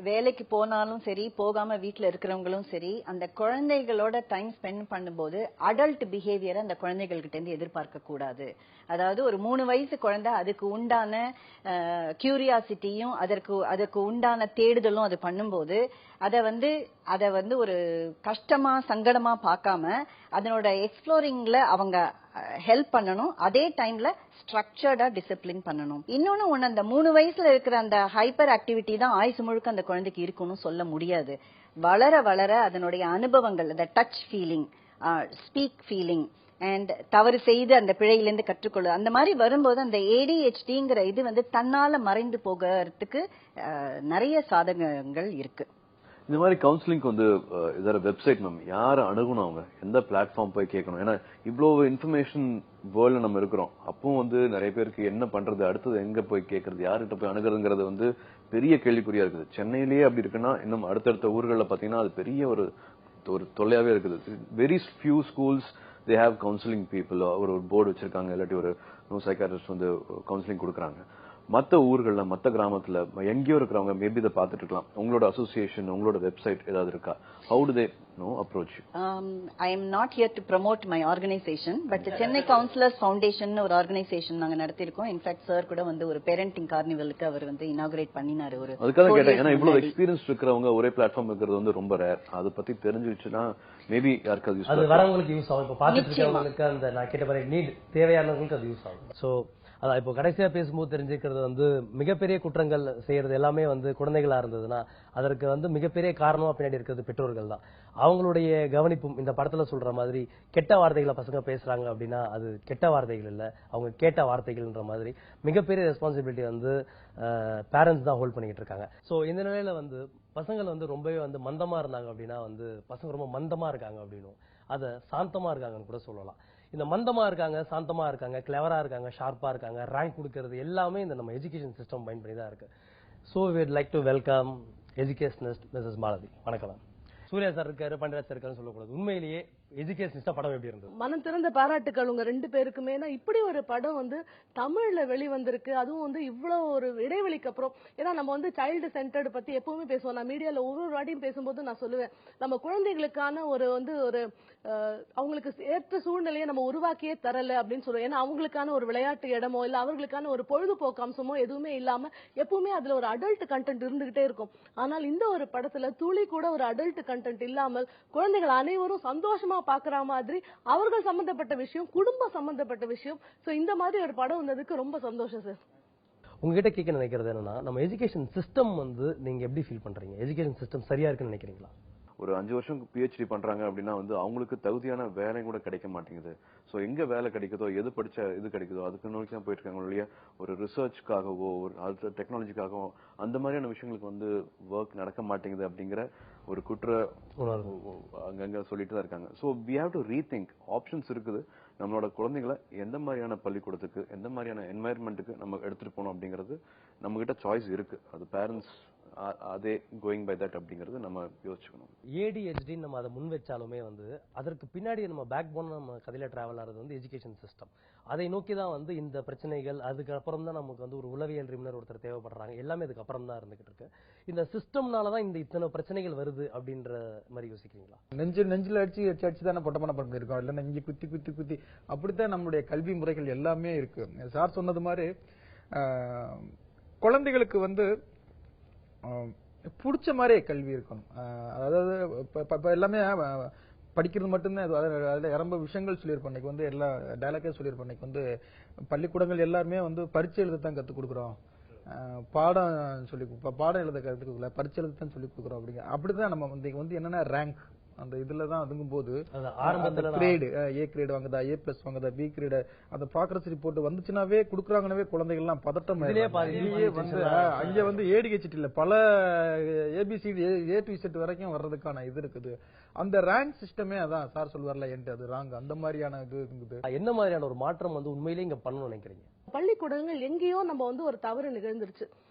வேலைக்கு போனாலும் சரி, போகாம வீட்டுல இருக்கிறவங்களும் சரி, அந்த குழந்தைகளோட டைம் ஸ்பெண்ட் பண்ணும்போது அடல்ட் பிஹேவியரை அந்த குழந்தைகள் கிட்ட இருந்து எதிர்பார்க்க கூடாது. அதாவது ஒரு 3 வயசு குழந்தை அதுக்கு உண்டான கியூரியாசிட்டியும் அதற்கு உண்டான தேடுதலும் அது பண்ணும்போது அதை வந்து ஒரு கஷ்டமா சங்கடமா பார்க்காம அதனோட எக்ஸ்ப்ளோரிங்ல அவங்க ஹெல்ப் பண்ணணும். அதே டைம்ல ஸ்ட்ரக்சர்டா டிசிப்ளின் பண்ணணும். இன்னொன்னு அந்த 3 வயசுல இருக்கிற அந்த ஹைப்பர் ஆக்டிவிட்டி தான் ஆயுசு முழுக்க அந்த குழந்தைக்கு இருக்குன்னு சொல்ல முடியாது. வளர வளர அதனுடைய அனுபவங்கள், அந்த touch feeling, speak feeling and தவறு செய்து அந்த பிழையிலிருந்து கற்றுக்கொள்ள, அந்த மாதிரி வரும்போது அந்த ADHDங்கிற இது வந்து தன்னால மறைந்து போகிறதுக்கு நிறைய சாதகங்கள் இருக்கு. இந்த மாதிரி கவுன்சிலிங்க்கு வந்து இதோட வெப்சைட் மேம் யாரை அணுகணும், அவங்க எந்த பிளாட்ஃபார்ம் போய் கேட்கணும்? ஏன்னா இவ்வளவு இன்ஃபர்மேஷன் வேர்ல்ட்ல நம்ம இருக்கிறோம். அப்பவும் வந்து நிறைய பேருக்கு என்ன பண்றது, அடுத்தது எங்க போய் கேட்கறது, யார்கிட்ட போய் அணுகிறதுங்கிறது வந்து பெரிய கேள்விக்குறியா இருக்குது. சென்னையிலேயே அப்படி இருக்குன்னா இன்னும் அடுத்தடுத்த ஊர்களில் பாத்தீங்கன்னா அது பெரிய ஒரு தொல்லையாவே இருக்குது. Very few schools they have counseling people, ஒரு போர்டு வச்சிருக்காங்க, இல்லாட்டி ஒரு சைக்காட்ரிஸ்ட் வந்து கவுன்சிலிங் கொடுக்குறாங்க. மற்ற ஊர்கள்ல மற்ற கிராமத்துல எங்கேயோ இருக்கிறவங்க மேபி இதை பார்த்துட்டு இருக்கலாம். உங்களோட அசோசியேஷன், உங்களோட வெப்சைட் ஏதாவது இருக்கா? How do they approach you? I am not here to promote my organization, but Chennai Counselors Foundation ஒரு ஆர்கனைசேஷன் நாங்க நடத்திருக்கோம். இன்ஃபேக்ட் சார் கூட வந்து ஒரு பேரண்டிங் கார்னிவலுக்கு அவர் வந்து இனாகுரேட் பண்ணினாரு. ஒரு அதுக்காக கேட்டேன். ஏன்னா இவ்வளவு எக்ஸ்பீரியன்ஸ் இருக்கிறவங்க ஒரே பிளாட்ஃபார்ம் இருக்கிறது வந்து ரொம்ப ரேர். அதை பத்தி தெரிஞ்சுச்சுன்னா மேபி யாருக்காவது அது வரவங்களுக்கு யூஸ் ஆகும். இப்போ பார்த்துட்டு இருக்கிறவங்களுக்கு அந்த நான் கேட்ட மாதிரி நீட் தேவையானவங்களுக்கு அது யூஸ் ஆகும். ஸோ அதான் இப்போ கடைசியா பேசும்போது தெரிஞ்சுக்கிறது வந்து மிகப்பெரிய குற்றங்கள் செய்யறது எல்லாமே வந்து குழந்தைகளா இருந்ததுன்னா அதற்கு வந்து மிகப்பெரிய காரணமா பின்னாடி இருக்கிறது பெற்றோர்கள் தான். அவங்களுடைய கவனிப்பும் இந்த படத்துல சொல்ற மாதிரி கெட்ட வார்த்தைகளை பசங்க பேசுறாங்க அப்படின்னா அது கெட்ட வார்த்தைகள் இல்ல, அவங்க கேட்ட வார்த்தைகள்ன்ற மாதிரி மிகப்பெரிய ரெஸ்பான்சிபிலிட்டி வந்து பேரண்ட்ஸ் தான் ஹோல்ட் பண்ணிட்டு இருக்காங்க. ஸோ இந்த நிலையில வந்து பசங்கள் வந்து ரொம்பவே வந்து மந்தமா இருந்தாங்க அப்படின்னா வந்து பசங்க ரொம்ப மந்தமா இருக்காங்க அப்படின்னும் அதை சாந்தமா இருக்காங்கன்னு கூட சொல்லலாம். இந்த மந்தமா இருக்காங்க, சாந்தமா இருக்காங்க, கிளவரா இருக்காங்க, ஷார்ப்பா இருக்காங்க, ரேங்க் கொடுக்கறது எல்லாமே இந்த நம்ம எஜுகேஷன் சிஸ்டம் பயன்படுத்தி தான் இருக்கு. So we'd like to welcome educationist Mrs Malathi. வணக்கம். சூர்யா சார் இருக்காரு, பண்டராஜ் சார் இருக்காருன்னு சொல்லக்கூடாது. உண்மையிலேயே எஜுகேஷனிஸ்டா படம் எப்படி இருந்தது? மனம் திறந்த பாராட்டுக்கள் உங்க 2 பேருக்குமே. இப்படி ஒரு படம் வந்து தமிழ்ல வெளிவந்திருக்கு, அதுவும் வந்து இவ்வளவு ஒரு இடைவெளிக்கு அப்புறம். ஏன்னா நம்ம வந்து சைல்டு சென்டர்டு பத்தி எப்பவுமே பேசுவோம். நான் மீடியால ஒவ்வொரு வாட்டியும் பேசும்போது நான் சொல்லுவேன், நம்ம குழந்தைகளுக்கான ஒரு அவங்களுக்கு ஏற்ற சூழ்நிலையை நம்ம உருவாக்கியே தரல அப்படின்னு சொல்லுவோம். ஏன்னா அவங்களுக்கான ஒரு விளையாட்டு இடமோ இல்ல அவர்களுக்கான ஒரு பொழுதுபோக்கு அம்சமோ எதுவுமே இல்லாம எப்பவுமே அதுல ஒரு அடல்ட் கண்டென்ட் இருந்துகிட்டே இருக்கும். ஆனால் இந்த ஒரு படத்துல துளி கூட ஒரு அடல்ட் கண்டென்ட் இல்லாமல் குழந்தைகள் அனைவரும் சந்தோஷமா பாக்குற மாதிரி அவர்கள் சம்பந்தப்பட்ட விஷயம், குடும்பம் சம்பந்தப்பட்ட விஷயம். சோ இந்த மாதிரி ஒரு படம் வந்ததுக்கு ரொம்ப சந்தோஷம் சார். உங்ககிட்ட கேட்க நினைக்கிறது என்னன்னா, நம்ம எஜுகேஷன் சிஸ்டம் வந்து நீங்க எப்படி ஃபீல் பண்றீங்க? எஜுகேஷன் சிஸ்டம் சரியா இருக்குன்னு நினைக்கிறீங்களா? ஒரு 5 வருஷம் PhD பண்றாங்க அப்படின்னா வந்து அவங்களுக்கு தகுதியான வேலை கூட கிடைக்க மாட்டேங்குது. சோ எங்க வேலை கிடைக்குதோ, எது படிச்சா இது கிடைக்குதோ அதுக்கு நோக்கி தான் போயிட்டு இருக்காங்க இல்லையா. ஒரு ரிசர்ச்காகவோ ஒரு அடுத்த டெக்னாலஜிக்காகவோ அந்த மாதிரியான விஷயங்களுக்கு வந்து ஒர்க் நடக்க மாட்டேங்குது அப்படிங்கிற ஒரு குற்ற அங்கங்க சொல்லிட்டு தான் இருக்காங்க. So we have to rethink. Options இருக்குது. நம்மளோட குழந்தைகளை எந்த மாதிரியான பள்ளிக்கூடத்துக்கு, எந்த மாதிரியான என்வாயர்மெண்ட்டுக்கு நம்ம எடுத்துட்டு போகணும் அப்படிங்கிறது நம்ம கிட்ட சாய்ஸ் இருக்கு. அது பேரண்ட்ஸ் அதே கோயிங் பை தட் அப்படிங்கறது நம்ம யோசிச்சுக்கணும். ADHD நம்ம அதை முன் வச்சாலுமே வந்து அதற்கு பின்னாடி நம்ம பேக் போன் நம்ம கதையில டிராவல் ஆகிறது வந்து எஜுகேஷன் சிஸ்டம். அதை நோக்கி தான் வந்து இந்த பிரச்சனைகள், அதுக்கப்புறம் தான் நமக்கு வந்து ஒரு உளவியல் நிபுணர் ஒருத்தர் தேவைப்படுறாங்க. எல்லாமே அதுக்கு அப்புறம் தான் இருந்துகிட்டு இருக்கு. இந்த சிஸ்டம்னால தான் இந்த இத்தனை பிரச்சனைகள் வருது அப்படின்ற மாதிரி யோசிக்கிறீங்களா? நெஞ்சில் அடிச்சு தானே பொட்டமான பண்ணிருக்கோம். இல்லைன்னா இங்க குத்தி குத்தி குத்தி அப்படித்தான் நம்மளுடைய கல்வி முறைகள் எல்லாமே இருக்கு. சார் சொன்னது மாதிரி குழந்தைகளுக்கு வந்து பிடிச்ச மாதிரி கல்வி இருக்கணும். அதாவது இப்ப எல்லாமே படிக்கிறது மட்டும்தான். அதுல ரொம்ப விஷயங்கள் சொல்லியிருப்போம். இன்னைக்கு வந்து எல்லா டைலாக்கே சொல்லியிருப்போம். இன்னைக்கு வந்து பள்ளிக்கூடங்கள் எல்லாருமே வந்து பரீட்சை எழுதத்தான் கத்துக் கொடுக்குறோம், பாடம் எழுத கத்துக் கொடுக்கல, பரீட்சை எழுதத்தான் சொல்லி கொடுக்குறோம் அப்படிங்க. அப்படிதான் நம்ம வந்து என்னன்னா ரேங்க் அந்த இதுலதான் அதுங்கும் போது கிரேடு A கிரேடு வாங்குதா, A+ வாங்குதா, B கிரேடு அந்த ப்ராக்ரஸ் ரிப்போர்ட் வந்துச்சுனாவே குடுக்குறாங்கனவே குழந்தைகள் எல்லாம் பதட்டம் வந்து அங்க வந்து ADHD இல்ல பல ABCD A to Z வரைக்கும் வர்றதுக்கான இது இருக்குது. அந்த ரேங்க் சிஸ்டமே அதான் சார் சொல்வார்ல என்கிட்ட அது ராங். அந்த மாதிரியான இது இருக்குது. என்ன மாதிரியான ஒரு மாற்றம் வந்து உண்மையிலேயே இங்க பண்ணணும்னு நினைக்கிறீங்க? பள்ளிக்கூடங்கள் எங்கேயோ நம்ம வந்து ஒரு தவறு நிகழ்ந்துருச்சு,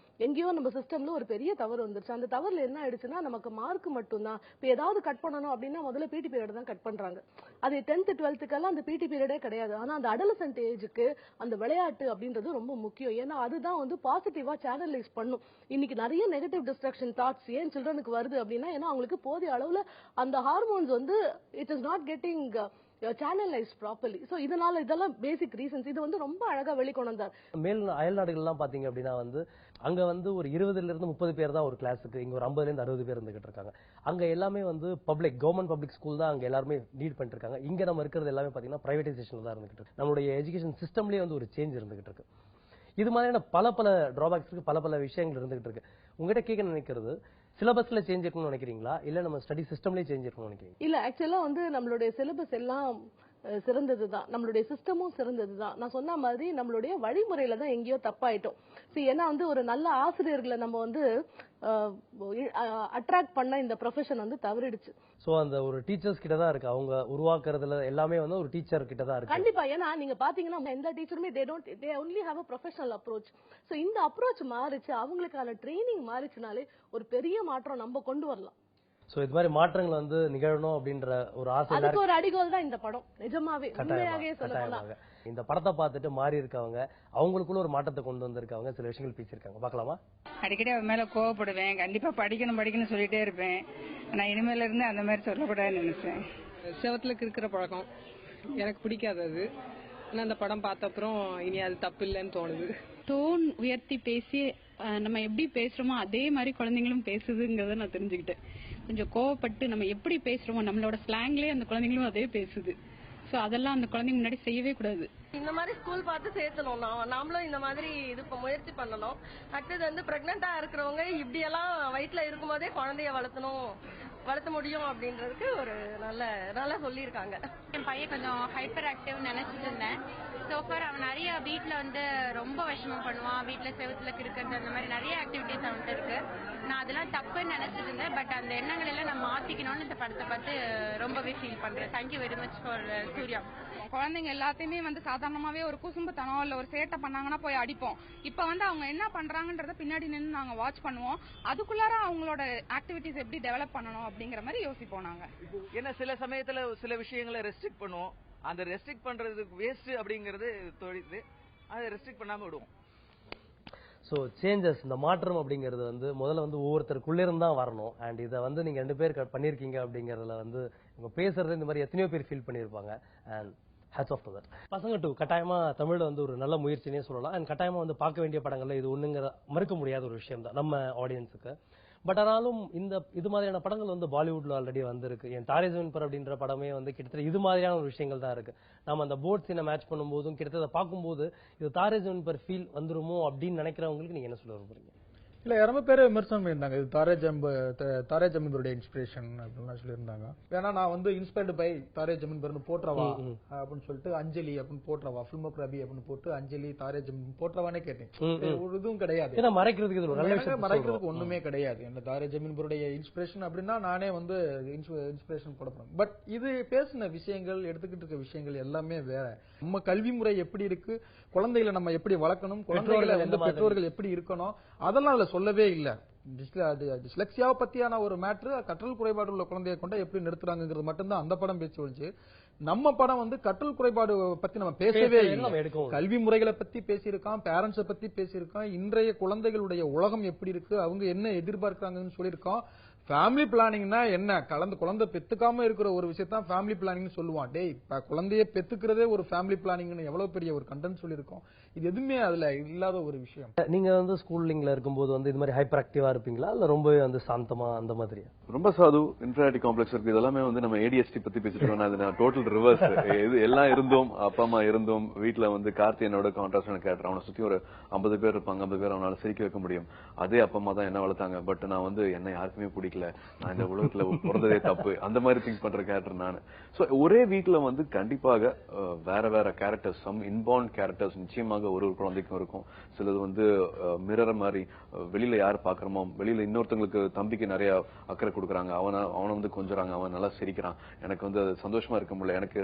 எங்கேயோ நம்ம சிஸ்டம்ல ஒரு பெரிய தவறு வந்துருச்சு. அந்த தவறுல என்ன ஆயிடுச்சுன்னா நமக்கு மார்க் மட்டும்தான். இப்ப ஏதாவது கட் பண்ணணும் அப்படின்னா முதல்ல PT பீரியட் தான் கட் பண்றாங்க. அது 10th 12th அந்த PT பீரியடே கிடையாது. ஆனா அந்த அடலசன்ட் ஏஜுக்கு அந்த விளையாட்டு அப்படின்றது ரொம்ப முக்கியம். ஏன்னா அதுதான் வந்து பாசிட்டிவா சேனலைஸ் பண்ணும். இன்னைக்கு நிறைய நெகட்டிவ் டிஸ்ட்ராக்ஷன் தாட்ஸ் ஏன் சில்ட்ரனுக்கு வருது அப்படின்னா ஏன்னா அவங்களுக்கு போதிய அளவுல அந்த ஹார்மோன்ஸ் வந்து it is not getting channelized properly. So இதெல்லாம் பேசிக் ரீசன்ஸ். இது வந்து ரொம்ப அழகா வெளிக்கொண்டு வந்தார். மேல் அயல் நாடுகள்லாம் பாத்தீங்க அப்படின்னா வந்து அங்க வந்து ஒரு 20ல இருந்து 30 பேர் தான் ஒரு கிளாஸுக்கு, இங்க ஒரு 50ல இருந்து 60 பேர் இருந்துகிட்டு இருக்காங்க. அங்க எல்லாமே வந்து கவர்மெண்ட் பப்ளிக் ஸ்கூல் தான் அங்க எல்லாருமே லீட் பண்ணிட்டு இருக்காங்க. இங்க நம்ம இருக்கிறது எல்லாமே பாத்தீங்கன்னா பிரைவேடைசேஷன்ல தான் இருந்துகிட்டு இருக்கு. நம்மளுடைய எஜுகேஷன் சிஸ்டம்லயே வந்து ஒரு சேஞ்ச் இருந்துகிட்டு இருக்கு. இது மாதிரியான பல டிராபேக்ஸ் இருக்கு, பல விஷயங்கள் இருந்துகிட்டு இருக்கு. உங்ககிட்ட கேட்க நினைக்கிறது, சிலபஸ்ல சேஞ்ச் இருக்கணும்னு நினைக்கிறீங்களா இல்ல நம்ம ஸ்டடி சிஸ்டம்லயே சேஞ்ச் இருக்கணும்னு நினைக்கிறீங்க? இல்ல ஆக்சுவலா வந்து நம்மளுடைய சிலபஸ் எல்லாம் சிறந்ததுதான், நம்மளுடைய சிஸ்டமும் சிறந்ததுதான். நான் சொன்ன மாதிரி நம்மளுடைய வழிமுறையில தான் எங்கேயோ தப்பாயிட்டோம். ஏன்னா வந்து ஒரு நல்ல ஆசிரியர்களை நம்ம வந்து அட்ராக்ட் பண்ண இந்த ப்ரொஃபஷன் வந்து தவறிடுச்சு. சோ அந்த ஒரு டீச்சர்ஸ் கிட்ட தான் இருக்கு, அவங்க உருவாக்குறதுல எல்லாமே வந்து ஒரு டீச்சர் கிட்ட தான் இருக்கு. கண்டிப்பா. ஏன்னா நீங்க பாத்தீங்கன்னா எந்த டீச்சருமே they only have a professional approach. So இந்த அப்ரோச் மாறிச்சு, அவங்களுக்கான ட்ரைனிங் மாறிச்சுனாலே ஒரு பெரிய மாற்றம் நம்ம கொண்டு வரலாம். சோ இது மாதிரி மாற்றங்கள் வந்து நிகழணும் அப்படின்ற ஒரு ஆசை. அதுக்கு ஒரு அடிகோல் தான் இந்த படம். நிஜமாவே உண்மையாகவே சொல்லலாம். இந்த படத்தை பார்த்துட்டு மாறி இருக்கவங்க, அவங்களுக்குள்ள ஒரு மாற்றத்தை கொண்டு வந்திருக்கவங்க சில விஷயங்கள் பேசியிருக்காங்க, பார்க்கலாமா? அடிக்கடி அவன் மேல கோவப்படுவேன், கண்டிப்பா படிக்கணும் சொல்லிட்டே இருப்பேன். நான் இனிமேல இருந்து அந்த மாதிரி சொல்லக்கூடாதுன்னு நினைச்சேன். செவத்துல இருக்கிற பழக்கம் எனக்கு பிடிக்காதது. ஆனா அந்த படம் பார்த்த அப்புறம் இனி அது தப்பு இல்லைன்னு தோணுது. டோன் உயர்த்தி பேசி நம்ம எப்படி பேசுறோமோ அதே மாதிரி குழந்தைங்களும் பேசுதுங்கிறத நான் தெரிஞ்சுக்கிட்டேன். கொஞ்சம் கோவப்பட்டு நம்ம எப்படி பேசுறோமோ நம்மளோட ஸ்லாங்லயே அந்த குழந்தைங்களும் அதே பேசுது. சோ அதெல்லாம் அந்த குழந்தைங்க முன்னாடி செய்யவே கூடாது. இந்த மாதிரி ஸ்கூல் பார்த்து சேர்த்தணும். நாமளும் இந்த மாதிரி இது முயற்சி பண்ணணும். அடுத்தது வந்து பிரெக்னெண்டா இருக்கிறவங்க இப்படி எல்லாம் வயிற்றுல இருக்கும் போதே குழந்தைய வளர்த்த முடியும் அப்படின்றதுக்கு ஒரு நல்லா சொல்லியிருக்காங்க. என் பையன் கொஞ்சம் ஹைப்பர் ஆக்டிவ் நினைச்சிட்டு இருந்தேன். சோஃபார் அவன் நிறைய வீட்டுல வந்து ரொம்ப விஷமம் பண்ணுவான், வீட்டுல செவத்துல கிறுக்கிறது அந்த மாதிரி நிறைய ஆக்டிவிட்டிஸ் அவன்கிட்ட இருக்கு. நான் அதெல்லாம் தப்புன்னு நினைச்சிட்டு இருந்தேன். பட் அந்த எண்ணங்கள் எல்லாம் நான் மாத்திக்கணும்னு இந்த படத்தை பார்த்து ரொம்பவே ஃபீல் பண்றேன். Thank you very much for Surya. குழந்தைங்க எல்லாத்தையுமே வந்து சாதாரணமாவே ஒரு குசும்புத்தனம் இல்ல ஒரு சேட்டை பண்ணாங்கன்னா போய் அடிப்போம். இப்ப வந்து அவங்க என்ன பண்றாங்கன்றத பின்னாடி நின்று நாங்க வாட்ச் பண்ணுவோம். அதுக்குள்ளார அவங்களோட ஆக்டிவிட்டிஸ் எப்படி டெவலப் பண்ணணும் அப்படிங்கிற மாதிரி யோசிப்போம் நாங்க. ஏன்னா சில சமயத்துல சில விஷயங்களை ரெஸ்ட்ரிக்ட் பண்ணுவோம். அந்த ரெஸ்ட்ரிக்ட் பண்றதுக்கு வேஸ்ட் அப்படிங்கறது தொழில், அதை ரெஸ்ட்ரிக்ட் பண்ணாம விடுவோம். சோ சேஞ்சஸ், இந்த மாற்றம் அப்படிங்கிறது வந்து முதல்ல வந்து ஒவ்வொருத்தருக்குள்ளே இருந்தா வரணும். அண்ட் இதை வந்து நீங்க 2 பேர் பண்ணிருக்கீங்க அப்படிங்கறதுல வந்து உங்க பேசுறது இந்த மாதிரி எத்தனையோ பேர் ஃபீல் பண்ணிருப்பாங்க. And hats off to that. பசங்க டூ கட்டாயமா தமிழ்ல வந்து ஒரு நல்ல முயற்சினே சொல்லலாம். அண்ட் கட்டாயமா வந்து பார்க்க வேண்டிய படங்கள்ல இது ஒண்ணுங்கிற மறுக்க முடியாத ஒரு விஷயம் தான் நம்ம ஆடியன்ஸுக்கு. பட் ஆனாலும் இது மாதிரியான படங்கள் வந்து பாலிவுட்ல ஆல்ரெடி வந்திருக்கு. என் தாரே ஜமீன் பர் அப்படின்ற படமே வந்து கிட்டத்தட்ட இது மாதிரியான ஒரு விஷயங்கள் தான் இருக்கு. நம்ம அந்த போர்ட் சீனை மேட்ச் பண்ணும்போதும் கிட்டத்தட்ட பார்க்கும்போது இது தாரே ஜமீன் பர் ஃபீல் வந்துருமோ அப்படின்னு நினைக்கிறவங்களுக்கு நீங்க என்ன சொல்ல விரும்புறீங்க? இல்ல ரொம்ப பேர் விமர்சனம் பண்ணியிருந்தாங்க. இது தாரே ஜமீன்பருடைய இன்ஸ்பிரேஷன் அப்படின்னு சொல்லியிருந்தாங்க. ஏன்னா நான் வந்து இன்ஸ்பயர்டு பை தாரே ஜமீன்பர் போற்றவா அப்படின்னு சொல்லிட்டு அஞ்சலி அப்படின்னு போற்றவா ஃபில்ம் ஆஃப் ரபி அப்படின்னு போட்டு அஞ்சலி தாரே ஜமீன் போற்றவானே கேட்டேன். ஒரு இதுவும் கிடையாது, மறைக்கிறதுக்கு ஒண்ணுமே கிடையாது. என்ன தாரே ஜமீன்பருடைய இன்ஸ்பிரேஷன் அப்படின்னா நானே வந்து இன்ஸ்பிரேஷன் போடப்படும். பட் இது பேசின விஷயங்கள், எடுத்துக்கிட்டு இருக்க விஷயங்கள் எல்லாமே வேற. நம்ம கல்வி முறை எப்படி இருக்கு, குழந்தைகளை நம்ம எப்படி வளர்க்கணும், குழந்தைகளை வந்து பெற்றோர்கள் எப்படி இருக்கணும், அதெல்லாம் அதுல சொல்லவே இல்ல. டிஸ்லெக்சியாவை பத்தியான ஒரு மேட்ரு, கற்றல் குறைபாடு உள்ள குழந்தையை கொண்ட எப்படி நிறுத்துறாங்கிறது மட்டும்தான் அந்த படம் பேச்சு வச்சு. நம்ம படம் வந்து கற்றல் குறைபாடு பத்தி நம்ம பேசவே இல்லை. கல்வி முறைகளை பத்தி பேசியிருக்கோம், பேரண்ட்ஸை பத்தி பேசியிருக்கோம், இன்றைய குழந்தைகளுடைய உலகம் எப்படி இருக்கு, அவங்க என்ன எதிர்பார்க்கிறாங்கன்னு சொல்லியிருக்கோம். ஃபேமிலி பிளானிங்னா என்ன, குழந்தை பெத்துக்காம இருக்கிற ஒரு விஷயத்தான் ஃபேமிலி பிளானிங் சொல்லுவான். டேய் குழந்தைய பெத்துக்கிறதே ஒரு ஃபேமிலி பிளானிங்னு எவ்வளவு பெரிய ஒரு கண்டென்ட் சொல்லியிருக்கோம். இது எதுவுமே அதுல இல்லாத ஒரு விஷயம். நீங்க வந்து ஸ்கூலிங்ல இருக்கும்போது வந்து இது மாதிரி ஹைப்பர் ஆக்டிவா இருப்பீங்களா இல்ல ரொம்பவே வந்து சாந்தமா அந்த மாதிரி? ரொம்ப சாது, இன்ஃபீரியாரிட்டி காம்ப்ளெக்ஸ் இருக்கு. இதெல்லாமே வந்து நம்ம ADHD பத்தி பேசிட்டு அது டோட்டல் ரிவர்ஸ். இது எல்லாம் இருந்தோம், அப்பா அம்மா இருந்தோம், வீட்டுல வந்து கார்த்தியனோட கான்ட்ராஸ்ட் கேரக்டர், அவனை சுத்தி ஒரு 50 பேர் இருப்பாங்க, 50 பேர் அவனால சிரிக்க வைக்க முடியும். அதே அப்பா அம்மா தான் என்ன வளர்த்தாங்க. பட் நான் வந்து என்ன யாருக்குமே பிடிக்கல, நான் இந்த உலகத்துல பிறந்ததே தப்பு, அந்த மாதிரி திங்க் பண்ற கேரக்டர் நான். சோ ஒரே வீட்டுல வந்து கண்டிப்பாக வேற வேற கேரக்டர்ஸ், சம் இன்பார்ன் கேரக்டர்ஸ் நிச்சயமாக ஒரு குழந்தைக்கும் இருக்கும். சிலது வந்து மிரர் மாதிரி வெளியில யாரு பாக்குறோமோ, வெளியில இன்னொருத்தங்களுக்கு தம்பிக்கு நிறைய அக்கறை கொடுக்குறாங்க, அவனை வந்து கொஞ்சறாங்க, அவன் நல்லா சிரிக்கிறான், எனக்கு வந்து சந்தோஷமா இருக்க முடியல. எனக்கு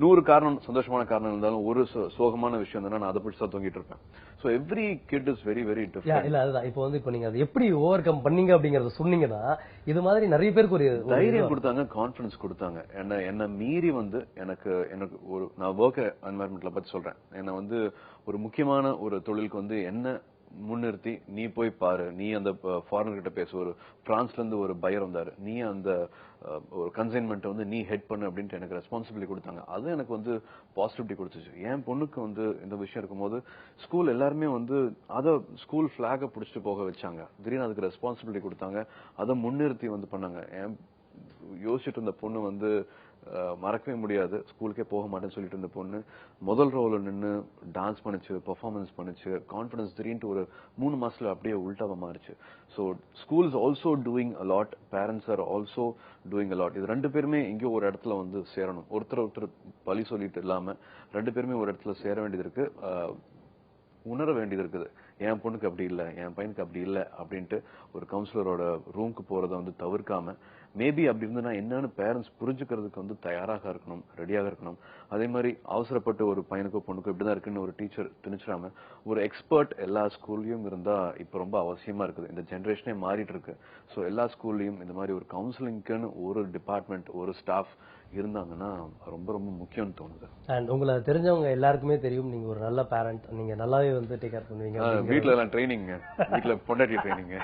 100 காரணம், சந்தோஷமான காரணம் இருந்தாலும் ஒரு சோகமான விஷயம் தான் நான் அதை பிடிச்சா தொங்கிட்டு இருப்பேன். So every kid is very very different. இல்ல அதுதான் இப்போ வந்து இப்போ நீங்க அதை எப்படி ஓவர் கம் பண்ணீங்க அப்படிங்கறத சொன்னீங்கன்னா இது மாதிரி நிறைய பேருக்கு ஒரு தைரியம் கொடுத்தாங்க, கான்பிடன்ஸ் கொடுத்தாங்க. என்ன மீறி வந்து எனக்கு ஒரு நான் ஒர்க் என்வாயர்மெண்ட்ல பத்தி சொல்றேன். என்ன வந்து ஒரு முக்கியமான ஒரு தொழிலுக்கு வந்து என்ன முன்னிறுத்தி நீ போய் பாரு, நீ அந்த ஃபாரினர் கிட்ட பேசு, ஒரு பிரான்ஸ்ல இருந்து ஒரு பையர் வந்தாரு, நீ அந்த ஒரு கன்சைன்மெண்ட் வந்து நீ ஹெட் பண்ணு அப்படின்ட்டு எனக்கு ரெஸ்பான்சிபிலிட்டி கொடுத்தாங்க. அது எனக்கு வந்து பாசிட்டிவிட்டி கொடுத்துச்சு. என் பொண்ணுக்கு வந்து இந்த விஷயம் இருக்கும்போது ஸ்கூல் எல்லாருமே வந்து அதை ஸ்கூல் பிளாக பிடிச்சிட்டு போக வச்சாங்க. திடீர்னு அதுக்கு ரெஸ்பான்சிபிலிட்டி கொடுத்தாங்க, அதை முன்னிறுத்தி வந்து பண்ணாங்க. யோசிச்சுட்டு இருந்த பொண்ணு வந்து மறக்கவே முடியாது, ஸ்கூலுக்கே போக மாட்டேன்னு சொல்லிட்டு இருந்த பொண்ணு முதல் ரோல நின்று டான்ஸ் பண்ணிச்சு, பெர்ஃபார்மன்ஸ் பண்ணிச்சு, கான்பிடன்ஸ் திடீர்னு ஒரு 3 மாசத்துல அப்படியே உல்டாவா மாறிச்சு. So school is also doing a lot, parents are also doing a lot. இது ரெண்டு பேருமே இங்கே ஒரு இடத்துல வந்து சேரணும். ஒருத்தர் பழி சொல்லிட்டு இல்லாம ரெண்டு பேருமே ஒரு இடத்துல சேர வேண்டியது இருக்கு, உணர வேண்டியது இருக்குது. என் பொண்ணுக்கு அப்படி இல்லை, என் பையனுக்கு அப்படி இல்லை அப்படின்ட்டு ஒரு கவுன்சிலரோட ரூமுக்கு போறதை வந்து தவிர்க்காம, மேபி அப்படி இருந்ததுன்னா என்னன்னு பேரண்ட்ஸ் புரிஞ்சுக்கிறதுக்கு வந்து தயாராக இருக்கணும், ரெடியாக இருக்கணும். அதே மாதிரி அவசரப்பட்டு ஒரு பையனுக்கோ பொண்ணுக்கோ இப்படிதான் இருக்குன்னு ஒரு டீச்சர் திணிச்சிடாம ஒரு எக்ஸ்பர்ட் எல்லா ஸ்கூல்லயும் இருந்தா இப்ப ரொம்ப அவசியமா இருக்குது. இந்த ஜெனரேஷனே மாறிட்டு இருக்கு. ஸோ எல்லா ஸ்கூல்லயும் இந்த மாதிரி ஒரு கவுன்சிலிங்க்குன்னு ஒரு டிபார்ட்மெண்ட், ஒரு ஸ்டாஃப் இருந்தாங்கன்னா ரொம்ப ரொம்ப முக்கியம்னு தோணுது. அண்ட் உங்களை தெரிஞ்சவங்க எல்லாருக்குமே தெரியும் நீங்க ஒரு நல்ல பேரண்ட், நீங்க நல்லாவே வந்து டேக் கேர் பண்ணுவீங்க. வீட்ல எல்லாம் ட்ரைனிங், வீட்ல பொண்டாட்டி ட்ரைனிங்.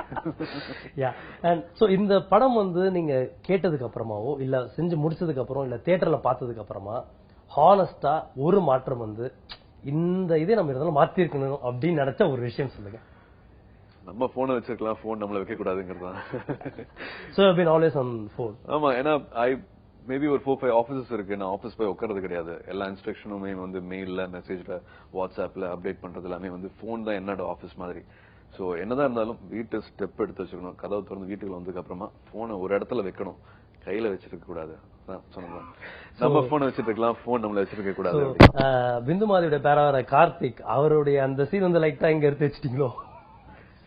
யா. அண்ட் சோ இந்த படம் வந்து நீங்க கேட்டதுக்கு அப்புறமாவோ இல்ல செஞ்சு முடிச்சதுக்கு அப்புறம் இல்ல தியேட்டர்ல பார்த்ததுக்கு அப்புறமா ஹானஸ்டா ஒரு மாற்றம் வந்து இந்த இதே நம்ம இருந்தாலும் மாத்தி இருக்கணும் அப்படின்னு நினைச்ச ஒரு விஷயம் சொல்லுங்க. நம்ம போனை வச்சிருக்கலாம், போன் நம்மள வைக்க கூடாதுங்கிறதா. So I've been always on phone. ஆமா, ஏன்னா மேபி ஒரு 4-5 ஆபீசஸ் இருக்கு, நான் ஆபீஸ் போய் உட்கார்றது கிடையாது. எல்லா இன்ஸ்ட்ரக்ஷனுமே வந்து மெயில்ல, மெசேஜ்ல, வாட்ஸ்அப்ல அப்டேட் பண்றது எல்லாமே வந்து போன் தான் என்னோட ஆபீஸ் மாதிரி. சோ என்னதான் இருந்தாலும் வீட்டு ஸ்டெப் எடுத்து வச்சுக்கணும். கதவு திறந்து வீட்டுக்கு வந்ததுக்கு அப்புறமா போனை ஒரு இடத்துல வைக்கணும், கையில வச்சிருக்க கூடாது. நம்ம போன் வச்சிட்டு இருக்கலாம், போன் நம்மள வச்சிருக்க கூடாது. பிந்து மாதிரியோட பேராவர கார்த்திக் அவருடைய அந்த சீன் வந்து லைட்டா இங்க எடுத்து வச்சிட்டீங்களோ?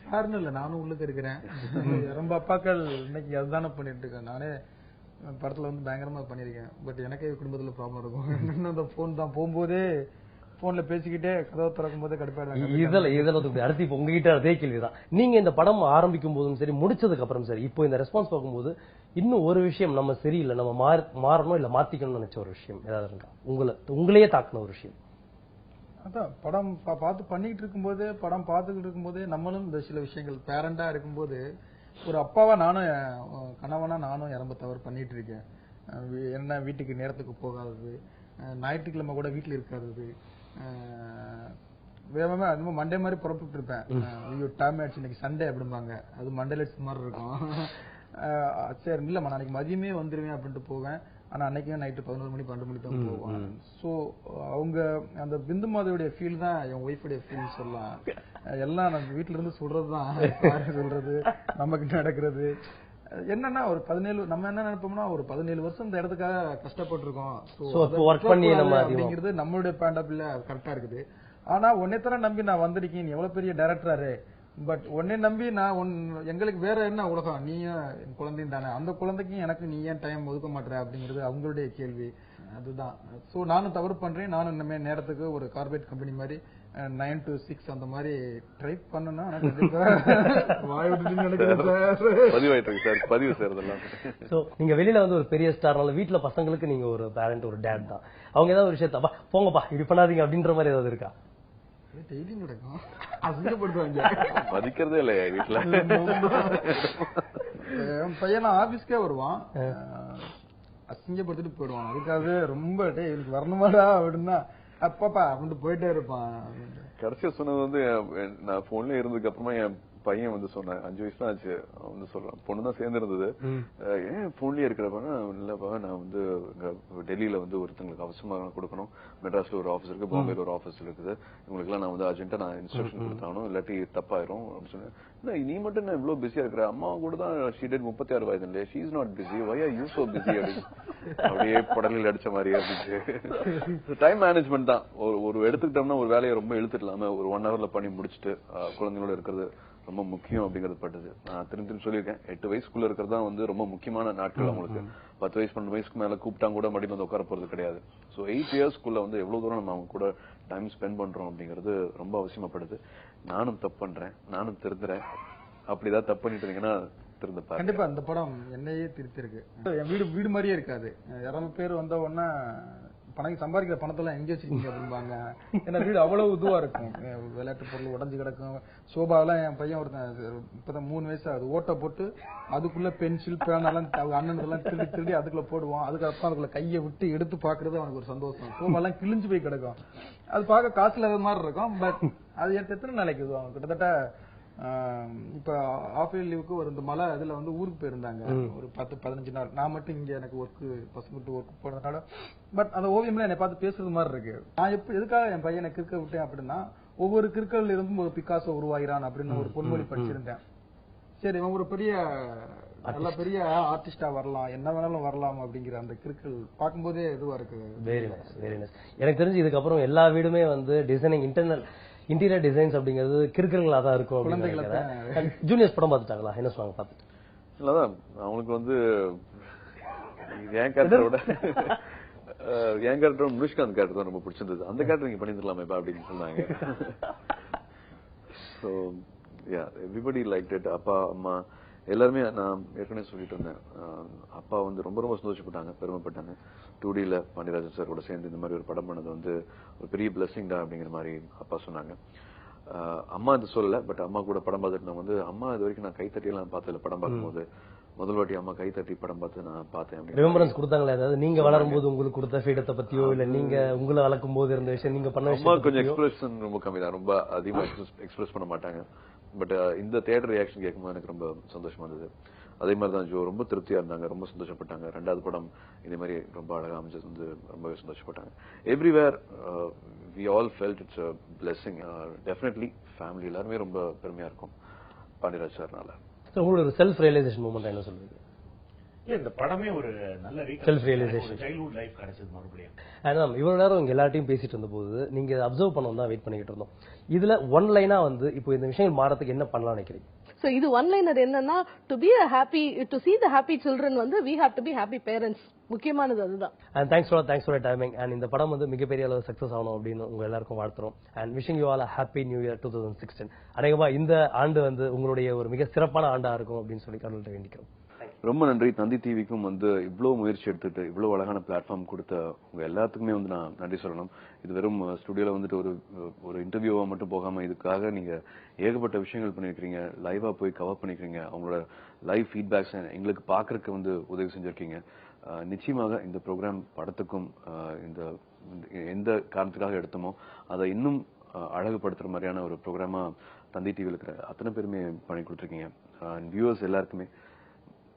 யாருன்னு இல்ல, நானும் உள்ளுக்கு இருக்கிறேன். ரொம்ப அப்பாக்கள் இன்னைக்கு அதுதானே பண்ணிட்டு இருக்கேன். நானே படத்துல வந்து பயங்கரமா பண்ணிருக்கேன். பட் எனக்கே குடும்பத்துல ப்ராப்ளம் இருக்கும். அந்த போன் தான் போகும்போதே போன்ல பேசிக்கிட்டே கதவை திறக்கும் போதே கடுப்பாயிடுவாங்க. இதெல்லாம் அடுத்து இப்ப உங்ககிட்ட அதே கேள்விதான். நீங்க இந்த படம் ஆரம்பிக்கும் போதும் சரி, முடிச்சதுக்கு அப்புறம் சரி, இப்போ இந்த ரெஸ்பான்ஸ் பார்க்கும்போது இன்னும் ஒரு விஷயம் நம்ம சரியில்லை, நம்ம மாறணும் இல்ல மாத்திக்கணும்னு நினைச்ச ஒரு விஷயம் ஏதாவது இருக்கா? உங்களையே தாக்குன ஒரு விஷயம்? அதான் படம் பார்த்து பண்ணிக்கிட்டு இருக்கும்போது, படம் பார்த்துக்கிட்டு இருக்கும்போது நம்மளும் இந்த சில விஷயங்கள் பேரண்டா இருக்கும்போது ஒரு அப்பாவா நானும் கணவனா நானும் இறம்ப தவறு பண்ணிட்டு இருக்கேன். என்ன வீட்டுக்கு நேரத்துக்கு போகாதது, ஞாயிற்றுக்கிழமை கூட வீட்டுல இருக்காதது, வேகமே அது மண்டே மாதிரி புறப்பட்டு இருப்பேன். ஐயோ டைம் ஆயிடுச்சு இன்னைக்கு சண்டே அப்படிம்பாங்க, அது மண்டே லட்ஸ் மாதிரி இருக்கும். சரி இல்லம்மா நாளைக்கு மதியமே வந்துருவேன் அப்படின்ட்டு போவேன். ஆனா அன்னைக்கு நைட்டு 11 மணி 12 மணி தான் போவான். சோ அவங்க அந்த பிந்து மாதவுடைய ஃபீல் தான் என் ஒய்ஃபுடைய ஃபீல் சொல்லலாம். எல்லாம் நம்ம வீட்டுல இருந்து சொல்றதுதான் சொல்றது நமக்கு நடக்கிறது. என்னன்னா ஒரு 17 நம்ம என்ன நினைப்போம்னா ஒரு 17 வருஷம் இந்த இடத்துக்காக கஷ்டப்பட்டிருக்கோம் அப்படிங்கிறது நம்மளுடைய பாயிண்ட் ஆஃப் வியூல கரெக்டா இருக்குது. ஆனா உன்னைத்தர நம்பி நான் வந்திருக்கேன், எவ்வளவு பெரிய டைரக்டராரு, பட் உன்னை நம்பி நான் எங்களுக்கு வேற என்ன உலகம், நீயும் என் குழந்தையும் தானே, அந்த குழந்தைக்கும் எனக்கு நீ ஏன் டைம் ஒதுக்க மாட்டேற அப்படிங்கிறது அவங்களுடைய கேள்வி. அதுதான். சோ நானும் தவறு பண்றேன். நானும் இனிமே நேரத்துக்கு ஒரு கார்பரேட் கம்பெனி மாதிரி 9 to 6 அந்த மாதிரி ட்ரை பண்ணனா பதிவு செய்யறதெல்லாம். சோ நீங்க வெளியில வந்து ஒரு பெரிய ஸ்டார்னால வீட்டுல பசங்களுக்கு நீங்க ஒரு பேரண்ட் ஒரு டேட் தான். அவங்க ஏதாவது ஒரு விஷயத்த போங்கப்பா இப்படி பண்ணாதீங்க அப்படின்ற மாதிரி ஏதாவது இருக்கா? டெய்லி நடக்கும். அசிங்கப்படுத்துவாங்க. மதிக்கிறதே இல்லையா வீட்டுல? என் பையன் ஆபீஸ்க்கே வருவான், அசிங்கப்படுத்திட்டு போயிடுவான். அதுக்காகவே ரொம்ப எனக்கு வரணுமாடா அப்படின்னா அப்பப்பா அப்படின்னு போயிட்டே இருப்பான். கடைசியா சொன்னது வந்து நான் போன்ல இருந்ததுக்கு அப்புறமா என் பையன் வந்து சொன்னேன், 5 வயசு தான் ஆச்சு, அவன் வந்து சொல்றான், பொண்ணு தான் சேர்ந்து இருந்தது, ஏன் போன்லயே இருக்கிறப்ப இல்லப்பா நான் வந்து டெல்லியில வந்து ஒருத்தங்களுக்கு அவசியமா கொடுக்கணும், மெட்ராஸ்ல ஒரு ஆபீஸ் இருக்கு, பாம்பேல ஒரு ஆபீஸ் இருக்குது, இவங்களுக்கு எல்லாம் நான் வந்து அர்ஜென்ட்டா நான் இன்ஸ்ட்ரக்ஷன் கொடுத்தாகணும், இல்லாட்டி தப்பாயிரும் அப்படின்னு சொன்னேன். நீ மட்டும் என்ன இவ்வளவு பிஸியா இருக்கிற, அம்மா கூட தான் ஷீ டெட் 36 வயது இல்லையா, she is not busy, why are you so busy அப்படின்னு அப்படியே படலில் அடிச்ச மாதிரி அப்படின்னு. டைம் மேனேஜ்மெண்ட் தான். ஒரு எடுத்துக்கிட்டோம்னா ஒரு வேலையை ரொம்ப இழுத்துட்டு ஒரு 1 hourல பண்ணி முடிச்சுட்டு குழந்தைங்களோட இருக்கிறது ரொம்ப முக்கியம் அப்படிங்கிறது பட்டது. நான் திரும்பி சொல்லியிருக்கேன், 8 வயசுக்குள்ள இருக்கிறதா வந்து ரொம்ப முக்கியமான நாட்கள். அவங்களுக்கு 10 வயசு 12 வயசுக்கு மேல கூப்பிட்டாங்க கூட மடியில் வந்து உட்கார போறது கிடையாது. ஸோ 8 இயர்ஸ்க்குள்ள வந்து எவ்வளவு தூரம் நம்ம அவங்க கூட டைம் ஸ்பெண்ட் பண்றோம் அப்படிங்கிறது ரொம்ப அவசியமாப்படுது. நானும் தப்பு பண்றேன், நானும் திருந்துறேன். அப்படிதான் தப்பு பண்ணிட்டு இருந்தீங்கன்னா திருந்தப்பா. கண்டிப்பா இந்த படம் என்னையே திருத்திருக்கு. என் வீடு மாதிரியே இருக்காது. 200 பேர் வந்த உடனே பணம் சம்பாதிக்கிற பணத்தெல்லாம் எங்க வச்சிருக்கீங்க அப்படிம்பாங்க. ஏன்னா வீடு அவ்வளவு இதுவா இருக்கும், விளையாட்டு பொருள் உடஞ்சு கிடக்கும். சோபாவெல்லாம் என் பையன் ஒருத்தன் இப்பதான் 3 வயசு அது ஓட்ட போட்டு அதுக்குள்ள பென்சில் பேனெல்லாம் அண்ணனெல்லாம் திருடி அதுக்குள்ள போடுவான். அதுக்கப்புறம் அதுக்குள்ள கையை விட்டு எடுத்து பாக்குறது அவனுக்கு ஒரு சந்தோஷம். சோபாலாம் கிழிஞ்சு போய் கிடக்கும். அது பார்க்க காசு இல்லாத மாதிரி இருக்கும். பட் அது எத்தனை நாளைக்கு இதுவும் கிட்டத்தட்ட இப்ப ஆஃப் இயர் லீவுக்கு ஒரு இந்த மலை இதுல வந்து ஊருக்கு போயிருந்தாங்க ஒரு 10-15 நாள். நான் மட்டும் இங்க எனக்கு ஒர்க்கு பசங்கிட்டு ஒர்க் போனதுனால பட் அந்த ஓவியம்ல என்னை பார்த்து பேசுறது மாதிரி இருக்கு. நான் எதுக்காக என் பையனை கிறுக்க விட்டேன் அப்படின்னா, ஒவ்வொரு கிறுக்கல் இருந்தும் ஒரு பிக்காசோ உருவாகிறான் அப்படின்னு ஒரு பொன்மொழி படிச்சிருந்தேன். சரி இவன் ஒரு நல்ல பெரிய ஆர்டிஸ்டா வரலாம், என்ன வேணாலும் வரலாம் அப்படிங்கிற அந்த கிறுக்கல் பார்க்கும்போதே இதுவா இருக்கு. Very nice, very nice. எனக்கு தெரிஞ்சு இதுக்கப்புறம் எல்லா வீடுமே வந்து டிசைனிங் இன்டீரியர் டிசைன்ஸ் அப்படிங்கிறது கிறுக்கங்களா தான் இருக்கும். ஜூனியர்ஸ் படம் பார்த்துட்டாங்களா, என்ன சொன்னாங்க பார்த்துட்டு? இல்லதான் அவங்களுக்கு வந்து என் கேரக்டரோட முனிஷ்காந்த் கேரக்டர் தான் ரொம்ப பிடிச்சிருந்தது. அந்த கேரக்டர் நீங்க பண்ணிருக்கலாமே அப்படின்னு சொன்னாங்க. So everybody like it. அப்பா அம்மா எல்லாருமே நான் ஏற்கனவே சொல்லிட்டு இருந்தேன், அப்பா வந்து ரொம்ப ரொம்ப சந்தோஷப்பட்டாங்க, பெருமைப்பட்டாங்க. 2Dல பாண்டியராஜன் சார் கூட சேர்ந்து இந்த மாதிரி ஒரு படம் பண்ணது வந்து ஒரு பெரிய பிளஸிங் தான் அப்படிங்கிற மாதிரி அப்பா சொன்னாங்க. அம்மா இது சொல்லல, பட் அம்மா கூட படம் பார்த்துட்டு நான் வந்து அம்மா இது வரைக்கும் நான் கைத்தட்டி எல்லாம் பார்த்ததுல படம் பார்க்கும்போது முதல் வாட்டி அம்மா கைத்தட்டி படம் பார்த்து நான் பார்த்தேன். ரிமெம்பரன்ஸ் கொடுத்தாங்களா ஏதாவது நீங்க வளரும் போது உங்களுக்கு கொடுத்த ஃப்ரீடத்தை பத்தியோ இல்ல நீங்க உங்களை வளர்க்கும் போது இருந்த விஷயம் நீங்க பண்ண அம்மா கொஞ்சம் எக்ஸ்பிரஷன் ரொம்ப கம்மி தான், ரொம்ப அதிகமா எக்ஸ்பிரஸ் பண்ண மாட்டாங்க. பட் இந்த தியேட்டர் ரியாக்ஷன் கேட்கும்போது எனக்கு ரொம்ப சந்தோஷமா இருந்தது. அதே மாதிரி தான் ஜோ ரொம்ப திருப்தியா இருந்தாங்க, ரொம்ப சந்தோஷப்பட்டாங்க. 2வது படம் இதே மாதிரி ரொம்ப அழகா அமைச்சது வந்து ரொம்பவே சந்தோஷப்பட்டாங்க. Everywhere we all felt it's a blessing. Definitely family எல்லாருமே ரொம்ப பெருமையா இருக்கும் பாண்டியராஜ் சார்னால. உங்களோட ஒரு செல்ஃப் ரியலைசேஷன் மூமெண்ட் என்ன சொல்லுவீங்க? இந்த படமே ஒரு நல்ல செல்ஃப் ரியலைசேஷன், சைல்ட்ஹுட் லைஃப் கிடைச்சது மறுபடியும். மேம் இவ்வளவு நேரம் உங்க எல்லார்ட்டையும் பேசிட்டு இருந்த போது நீங்க அப்சர்வ் பண்ணணும் தான் வெயிட் பண்ணிட்டு இருந்தோம். இதுல ஒன் லைனா வந்து இப்போ இந்த விஷயம் மாறதுக்கு என்ன பண்ணலாம் நினைக்கிறீங்க? So இது ஒன் லைனர் என்னன்னா, to be a happy, to see the happy children வந்து we have to be happy parents. முக்கியமானது அதுதான். And thanks for your timing. And இந்த படம் வந்து மிகப்பெரிய அளவு சக்சஸ் ஆகணும் அப்படின்னு உங்க எல்லாருக்கும் வாழ்த்துறோம். And wishing you all a happy new year 2016. அநேகமா இந்த ஆண்டு வந்து உங்களுடைய ஒரு மிக சிறப்பான ஆண்டா இருக்கும் அப்படின்னு சொல்லி கடவுள்கிட்ட வேண்டிக்கிறோம். ரொம்ப நன்றி. தந்தி டிவிக்கும் வந்து இவ்வளவு முயற்சி எடுத்துட்டு இவ்வளவு அழகான பிளாட்ஃபார்ம் கொடுத்த உங்க எல்லாத்துக்குமே வந்து நான் நன்றி சொல்லணும். இது வெறும் ஸ்டுடியோல வந்துட்டு ஒரு இன்டர்வியூவா மட்டும் போகாம இதுக்காக நீங்க ஏகப்பட்ட விஷயங்கள் பண்ணிருக்கீங்க, லைவா போய் கவர் பண்ணிருக்கீங்க, அவங்களோட லைவ் ஃபீட்பேக்ஸ் எங்களுக்கு பாக்குறதுக்கு வந்து உதவி செஞ்சிருக்கீங்க. நிச்சயமாக இந்த ப்ரோக்ராம் படத்துக்கும் இந்த எந்த காரணத்துக்காக எடுத்தோமோ அதை இன்னும் அழகுபடுத்துற மாதிரியான ஒரு ப்ரோக்ராமா தந்தி டிவியில் இருக்கிற அத்தனை பேருமே பண்ணி கொடுத்துருக்கீங்க. வியூவர்ஸ் எல்லாருக்குமே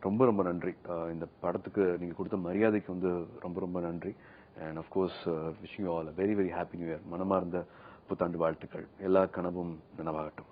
ரொம்ப ரொம்ப நன்றி. இந்த படத்துக்கு நீங்க கொடுத்த மரியாதைக்கு வந்து ரொம்ப ரொம்ப நன்றி. And of course wishing you all very very happy new year. மனமார்ந்த புத்தாண்டு வாழ்த்துக்கள். எல்லா கனவும் நனவாகட்டும்.